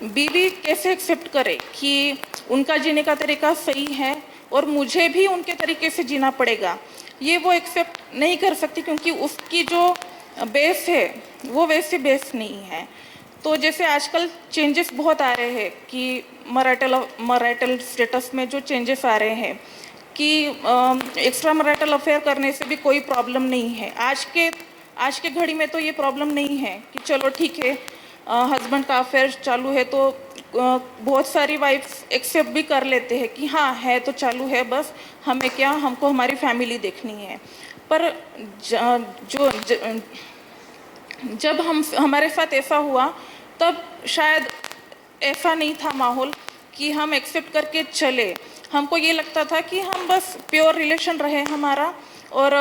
बीवी कैसे एक्सेप्ट करे कि उनका जीने का तरीका सही है और मुझे भी उनके तरीके से जीना पड़ेगा, ये वो एक्सेप्ट नहीं कर सकती, क्योंकि उसकी जो बेस है वो वैसे बेस नहीं है। तो जैसे आजकल चेंजेस बहुत आ रहे हैं कि मैरिटल स्टेटस में जो चेंजेस आ रहे हैं कि एक्स्ट्रा मैरिटल अफेयर करने से भी कोई प्रॉब्लम नहीं है। आज के घड़ी में तो ये प्रॉब्लम नहीं है कि चलो ठीक है हस्बैंड का अफेयर चालू है, तो बहुत सारी वाइफ्स एक्सेप्ट भी कर लेते हैं कि हाँ है तो चालू है, बस हमें क्या, हमको हमारी फैमिली देखनी है। पर जब हमारे साथ ऐसा हुआ तब शायद ऐसा नहीं था माहौल कि हम एक्सेप्ट करके चले। हमको ये लगता था कि हम बस प्योर रिलेशन रहे हमारा और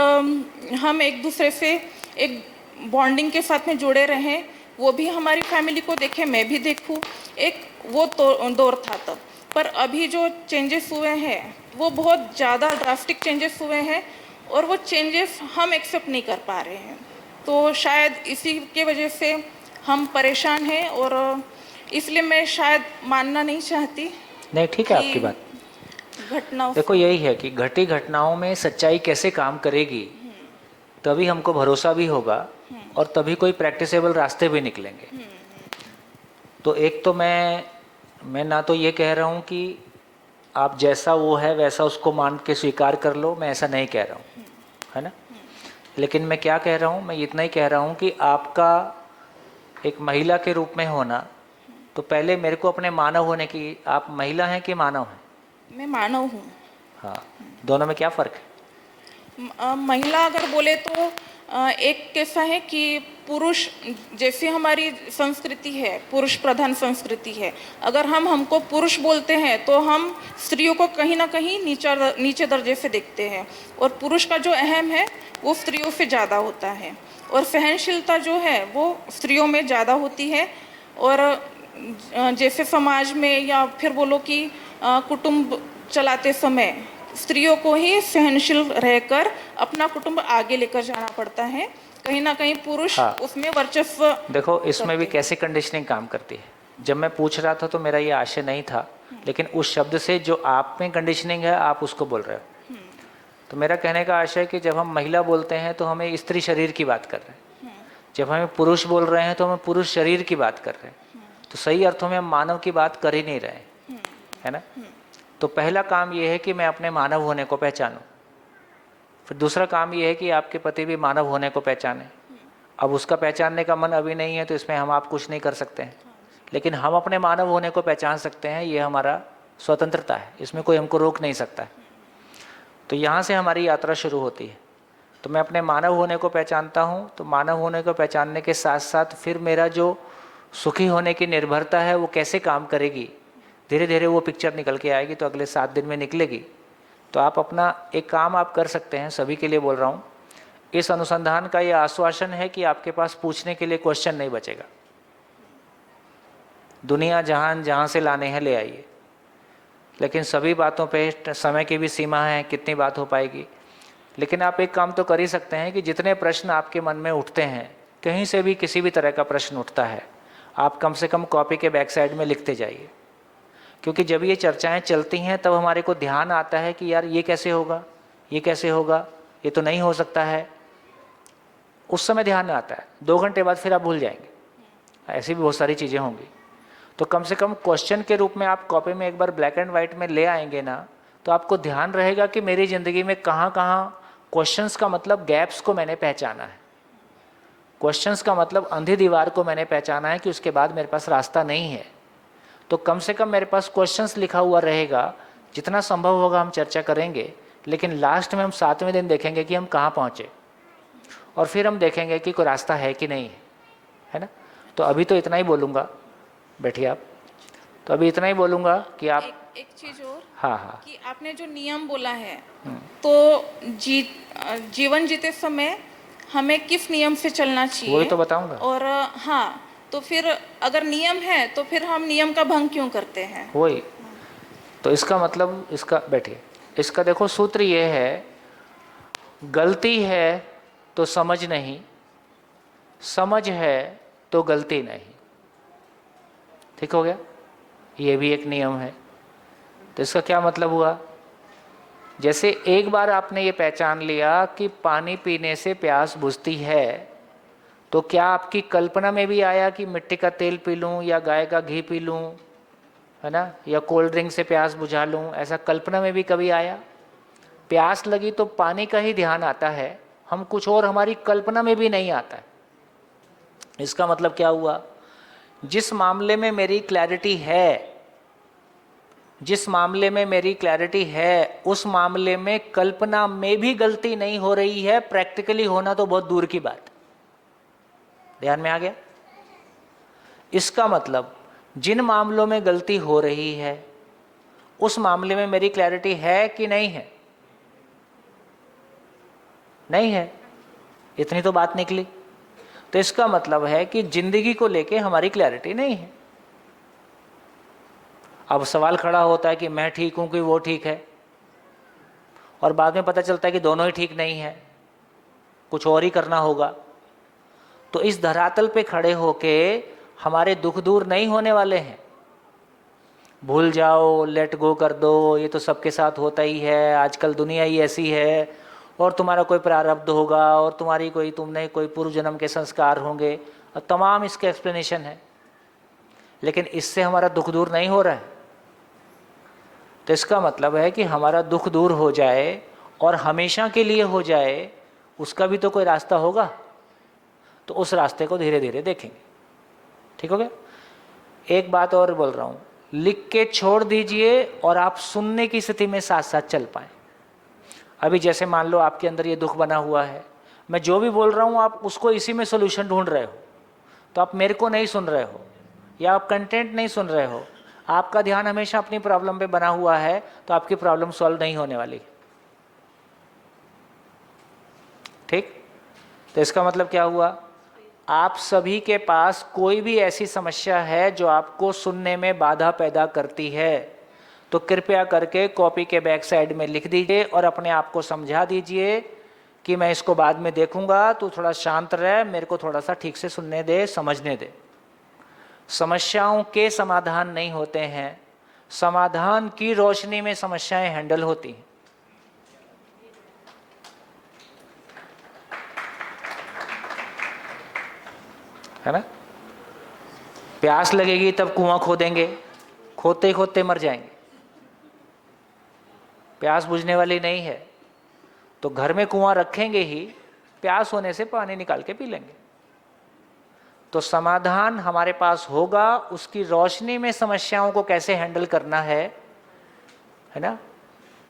हम एक दूसरे से एक बॉन्डिंग के साथ में जुड़े रहें, वो भी हमारी फैमिली को देखे, मैं भी देखूं, एक वो दौर था तब। पर अभी जो चेंजेस हुए हैं वो बहुत ज़्यादा ड्रास्टिक चेंजेस हुए हैं और वो चेंजेस हम एक्सेप्ट नहीं कर पा रहे हैं। तो शायद इसी के वजह से हम परेशान हैं और इसलिए मैं शायद मानना नहीं चाहती। नहीं, ठीक है आपकी बात। घटनाओं देखो यही है कि घटी घटनाओं में सच्चाई कैसे काम करेगी, तभी हमको भरोसा भी होगा और तभी कोई प्रैक्टिसेबल रास्ते भी निकलेंगे। तो एक तो मैं ना तो ये कह रहा हूँ कि आप जैसा वो है वैसा उसको मान के स्वीकार कर लो, मैं ऐसा नहीं कह रहा हूँ, है ना। लेकिन मैं क्या कह रहा हूँ, मैं इतना ही कह रहा हूँ कि आपका एक महिला के रूप में होना, तो पहले मेरे को अपने मानव होने की, आप महिला हैं कि मानव हैं? मैं मानव हूँ। हाँ, दोनों में क्या फ़र्क है? महिला अगर बोले तो एक कैसा है कि पुरुष, जैसे हमारी संस्कृति है पुरुष प्रधान संस्कृति है, अगर हमको पुरुष बोलते हैं तो हम स्त्रियों को कहीं ना कहीं नीचे दर्जे से देखते हैं और पुरुष का जो अहम है वो स्त्रियों से ज़्यादा होता है और सहनशीलता जो है वो स्त्रियों में ज़्यादा होती है। और जैसे समाज में या फिर बोलो कि कुटुंब चलाते समय स्त्रियों को ही सहनशील रहकर अपना कुटुंब आगे लेकर जाना पड़ता है, कहीं ना कहीं पुरुष उसमें वर्चस्व। देखो इसमें भी कैसे कंडीशनिंग काम करती है। जब मैं पूछ रहा था तो मेरा ये आशय नहीं था, लेकिन उस शब्द से जो आप में कंडीशनिंग है आप उसको बोल रहे हो। तो मेरा कहने का आशय है कि जब हम महिला बोलते हैं तो हमें स्त्री शरीर की बात कर रहे हैं, जब हमें पुरुष बोल रहे हैं तो हमें पुरुष शरीर की बात कर रहे हैं। तो सही अर्थों में हम मानव की बात कर ही नहीं रहे, है ना। तो पहला काम ये है कि मैं अपने मानव होने को पहचानूं। फिर दूसरा काम ये है कि आपके पति भी मानव होने को पहचाने। अब उसका पहचानने का मन अभी नहीं है तो इसमें हम आप कुछ नहीं कर सकते हैं, लेकिन हम अपने मानव होने को पहचान सकते हैं। ये हमारा स्वतंत्रता है, इसमें कोई हमको रोक नहीं सकता है। तो यहाँ से हमारी यात्रा शुरू होती है। तो मैं अपने मानव होने को पहचानता हूँ, तो मानव होने को पहचानने के साथ साथ फिर मेरा जो सुखी होने की निर्भरता है वो कैसे काम करेगी, धीरे धीरे वो पिक्चर निकल के आएगी। तो अगले 7 दिन में निकलेगी। तो आप अपना एक काम आप कर सकते हैं, सभी के लिए बोल रहा हूँ। इस अनुसंधान का ये आश्वासन है कि आपके पास पूछने के लिए क्वेश्चन नहीं बचेगा। दुनिया जहाँ से लाने हैं ले आइए, लेकिन सभी बातों पे समय की भी सीमा है, कितनी बात हो पाएगी। लेकिन आप एक काम तो कर ही सकते हैं कि जितने प्रश्न आपके मन में उठते हैं, कहीं से भी किसी भी तरह का प्रश्न उठता है, आप कम से कम कॉपी के बैक साइड में लिखते जाइए। क्योंकि जब ये चर्चाएं चलती हैं तब हमारे को ध्यान आता है कि यार ये कैसे होगा, ये कैसे होगा, ये तो नहीं हो सकता है। उस समय ध्यान आता है, 2 घंटे बाद फिर आप भूल जाएंगे। ऐसी भी बहुत सारी चीज़ें होंगी। तो कम से कम क्वेश्चन के रूप में आप कॉपी में एक बार ब्लैक एंड वाइट में ले आएंगे ना, तो आपको ध्यान रहेगा कि मेरी ज़िंदगी में कहाँ कहाँ क्वेश्चंस का मतलब गैप्स को मैंने पहचाना है। क्वेश्चंस का मतलब अंधी दीवार को मैंने पहचाना है कि उसके बाद मेरे पास रास्ता नहीं है, तो कम से कम मेरे पास क्वेश्चंस लिखा हुआ रहेगा, जितना संभव होगा हम चर्चा करेंगे, लेकिन लास्ट में हम 7वें दिन देखेंगे कि हम कहाँ पहुँचे, और फिर हम देखेंगे कि कोई रास्ता है कि नहीं है ना। तो अभी तो इतना ही बोलूँगा, बैठिए आप। तो अभी इतना ही बोलूँगा कि आप एक चीज और, हाँ हाँ कि आपने जो नियम बोला है, तो जीवन जीते समय हमें किस नियम से चलना चाहिए, वही तो बताऊंगा। और हाँ, तो फिर अगर नियम है तो फिर हम नियम का भंग क्यों करते हैं? वही तो इसका मतलब, इसका बैठिए, इसका देखो सूत्र ये है, गलती है तो समझ नहीं, समझ है तो गलती नहीं। ठीक हो गया, ये भी एक नियम है। तो इसका क्या मतलब हुआ, जैसे एक बार आपने ये पहचान लिया कि पानी पीने से प्यास बुझती है, तो क्या आपकी कल्पना में भी आया कि मिट्टी का तेल पी लूँ या गाय का घी पी लूँ, है ना, या कोल्ड ड्रिंक से प्यास बुझा लूँ, ऐसा कल्पना में भी कभी आया? प्यास लगी तो पानी का ही ध्यान आता है, हम कुछ और हमारी कल्पना में भी नहीं आता है। इसका मतलब क्या हुआ, जिस मामले में मेरी क्लैरिटी है, जिस मामले में मेरी क्लैरिटी है, उस मामले में कल्पना में भी गलती नहीं हो रही है, प्रैक्टिकली होना तो बहुत दूर की बात। ध्यान में आ गया? इसका मतलब जिन मामलों में गलती हो रही है उस मामले में मेरी क्लैरिटी है कि नहीं है? नहीं है। इतनी तो बात निकली। तो इसका मतलब है कि जिंदगी को लेके हमारी क्लैरिटी नहीं है। अब सवाल खड़ा होता है कि मैं ठीक हूं कि वो ठीक है, और बाद में पता चलता है कि दोनों ही ठीक नहीं है, कुछ और ही करना होगा। तो इस धरातल पे खड़े होके हमारे दुख दूर नहीं होने वाले हैं। भूल जाओ, लेट गो कर दो, ये तो सबके साथ होता ही है, आजकल दुनिया ही ऐसी है, और तुम्हारा कोई प्रारब्ध होगा, और तुम्हारी तुमने कोई पूर्व जन्म के संस्कार होंगे, और तमाम इसके एक्सप्लेनेशन है। लेकिन इससे हमारा दुख दूर नहीं हो रहा है। तो इसका मतलब है कि हमारा दुख दूर हो जाए और हमेशा के लिए हो जाए, उसका भी तो कोई रास्ता होगा। तो उस रास्ते को धीरे धीरे देखेंगे। ठीक हो गया? एक बात और बोल रहा हूँ, लिख के छोड़ दीजिए और आप सुनने की स्थिति में साथ साथ चल पाएं। अभी जैसे मान लो आपके अंदर ये दुख बना हुआ है, मैं जो भी बोल रहा हूँ आप उसको इसी में सोल्यूशन ढूंढ रहे हो, तो आप मेरे को नहीं सुन रहे हो या आप कंटेंट नहीं सुन रहे हो, आपका ध्यान हमेशा अपनी प्रॉब्लम पे बना हुआ है, तो आपकी प्रॉब्लम सॉल्व नहीं होने वाली। ठीक? तो इसका मतलब क्या हुआ, आप सभी के पास कोई भी ऐसी समस्या है जो आपको सुनने में बाधा पैदा करती है, तो कृपया करके कॉपी के बैक साइड में लिख दीजिए और अपने आप को समझा दीजिए कि मैं इसको बाद में देखूंगा, तो थोड़ा शांत रहे, मेरे को थोड़ा सा ठीक से सुनने दे, समझने दे। समस्याओं के समाधान नहीं होते हैं, समाधान की रोशनी में समस्याएं हैंडल होती हैं। है ना? प्यास लगेगी तब कुआं खोदेंगे, खोदते खोदते मर जाएंगे। प्यास बुझने वाली नहीं है तो घर में कुआं रखेंगे ही, प्यास होने से पानी निकाल के पी लेंगे। तो समाधान हमारे पास होगा, उसकी रोशनी में समस्याओं को कैसे हैंडल करना है ना,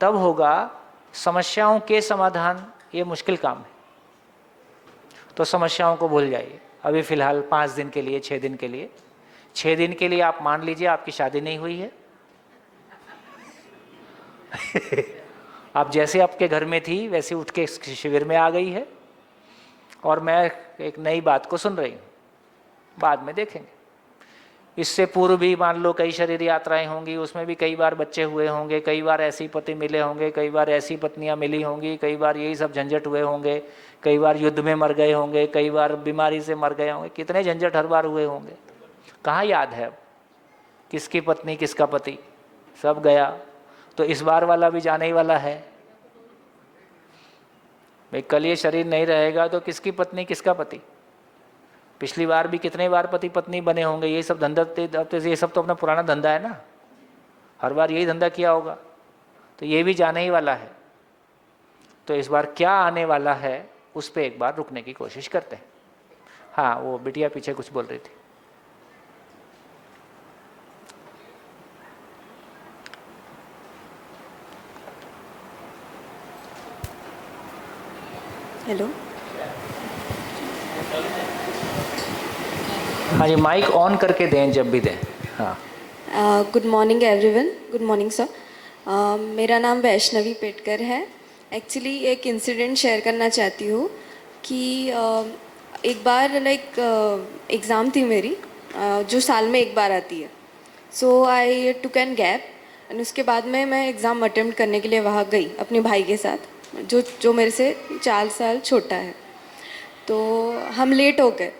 तब होगा। समस्याओं के समाधान ये मुश्किल काम है। तो समस्याओं को भूल जाइए अभी फ़िलहाल 5 दिन के लिए, 6 दिन के लिए। 6 दिन के लिए आप मान लीजिए आपकी शादी नहीं हुई है आप जैसे आपके घर में थी वैसे उठ के शिविर में आ गई है, और मैं एक नई बात को सुन रही हूँ, बाद में देखेंगे। इससे पूर्व भी मान लो कई शरीर यात्राएं होंगी, उसमें भी कई बार बच्चे हुए होंगे, कई बार ऐसी पति मिले होंगे, कई बार ऐसी पत्नियां मिली होंगी, कई बार यही सब झंझट हुए होंगे, कई बार युद्ध में मर गए होंगे, कई बार बीमारी से मर गए होंगे, कितने झंझट हर बार हुए होंगे। कहाँ याद है अब किसकी पत्नी किसका पति, सब गया। तो इस बार वाला भी जाने ही वाला है भाई, कल ये शरीर नहीं रहेगा तो किसकी पत्नी किसका पति। पिछली बार भी कितने बार पति पत्नी बने होंगे, ये सब धंधा, ये सब तो अपना पुराना धंधा है ना, हर बार यही धंधा किया होगा। तो ये भी जाने ही वाला है। तो इस बार क्या आने वाला है उस पर एक बार रुकने की कोशिश करते हैं। हाँ, वो बिटिया पीछे कुछ बोल रही थी। हेलो। हाँ जी, माइक ऑन करके दें जब भी दें। हाँ, good morning everyone. Good morning sir. मेरा नाम वैष्णवी पेटकर है। एक्चुअली एक इंसिडेंट शेयर करना चाहती हूँ कि एक बार एग्ज़ाम थी मेरी, जो साल में एक बार आती है। सो आई टुक एन गैप एंड उसके बाद में मैं एग्ज़ाम अटेम्प्ट करने के लिए वहाँ गई अपने भाई के साथ, जो मेरे से 4 साल छोटा है। तो हम लेट हो गए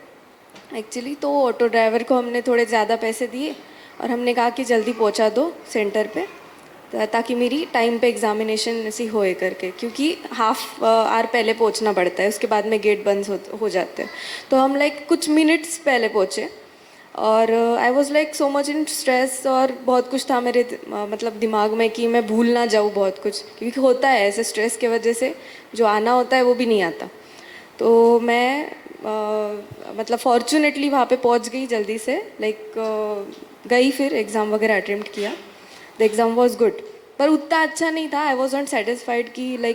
एक्चुअली। तो ऑटो ड्राइवर को हमने थोड़े ज़्यादा पैसे दिए और हमने कहा कि जल्दी पहुंचा दो सेंटर पे, ताकि मेरी टाइम पे एग्ज़ामिनेशन ऐसी होए करके, क्योंकि हाफ आवर पहले पहुंचना पड़ता है, उसके बाद में गेट बंद हो जाते हैं। तो हम कुछ मिनट्स पहले पहुँचे और I was so much in stress, और बहुत कुछ था मेरे मतलब दिमाग में कि मैं भूल ना जाऊँ बहुत कुछ, क्योंकि होता है ऐसे स्ट्रेस की वजह से जो आना होता है वो भी नहीं आता। तो मैं मतलब फॉर्चुनेटली वहाँ पे पहुँच गई जल्दी से, गई, फिर एग्ज़ाम वगैरह अटेम्प्ट किया। द एग्ज़ाम वॉज गुड, पर उतना अच्छा नहीं था। आई वॉज नॉट सेटिस्फाइड कि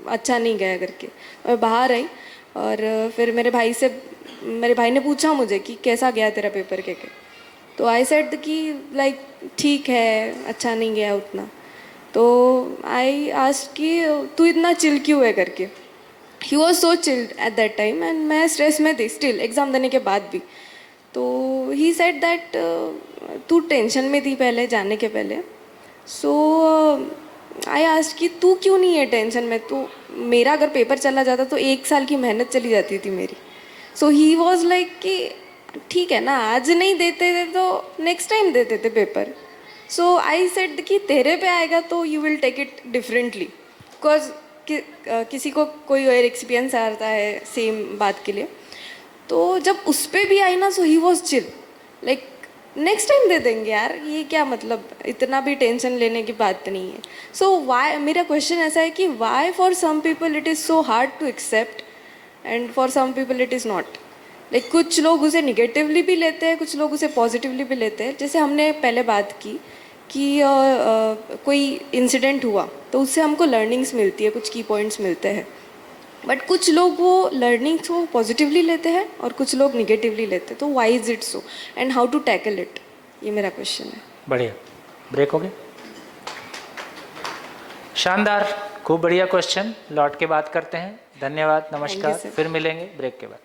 अच्छा नहीं गया करके। मैं बाहर आई और फिर मेरे भाई ने पूछा मुझे कि कैसा गया तेरा पेपर के। तो आई सेड कि ठीक है, अच्छा नहीं गया उतना। तो आई आस्क्ड कि तू इतना चिल क्यों है करके। He was so chilled at that time and मैं स्ट्रेस में थी स्टिल, एग्ज़ाम देने के बाद भी। तो ही सेड दैट तू टेंशन में थी पहले जाने के पहले। सो आई आस्क्ड कि तू क्यों नहीं है टेंशन में, तो मेरा अगर पेपर चला जाता तो 1 साल की मेहनत चली जाती थी मेरी। सो ही वॉज कि ठीक है ना, आज नहीं देते थे तो नेक्स्ट टाइम देते थे पेपर। सो आई सेड कि तेरे पे आएगा तो you will take it differently, because किसी को कोई और एक्सपीरियंस आता है सेम बात के लिए। तो जब उस पर भी आई ना, so he was chill, next time दे देंगे यार, ये क्या मतलब, इतना भी टेंशन लेने की बात नहीं है। सो वाई, मेरा क्वेश्चन ऐसा है कि why for some people it is so hard to accept and for some people it is not. कुछ लोग उसे निगेटिवली भी लेते हैं, कुछ लोग उसे पॉजिटिवली भी लेते हैं। जैसे हमने पहले बात की कि कोई इंसिडेंट हुआ तो उससे हमको लर्निंग्स मिलती है, कुछ की पॉइंट्स मिलते हैं। बट कुछ लोग वो लर्निंग्स को पॉजिटिवली लेते हैं और कुछ लोग निगेटिवली लेते हैं। तो why is it so and how to tackle it, ये मेरा क्वेश्चन है। बढ़िया, ब्रेक हो गया। शानदार, खूब बढ़िया क्वेश्चन। लौट के बात करते हैं। धन्यवाद, नमस्कार, फिर मिलेंगे ब्रेक के बाद।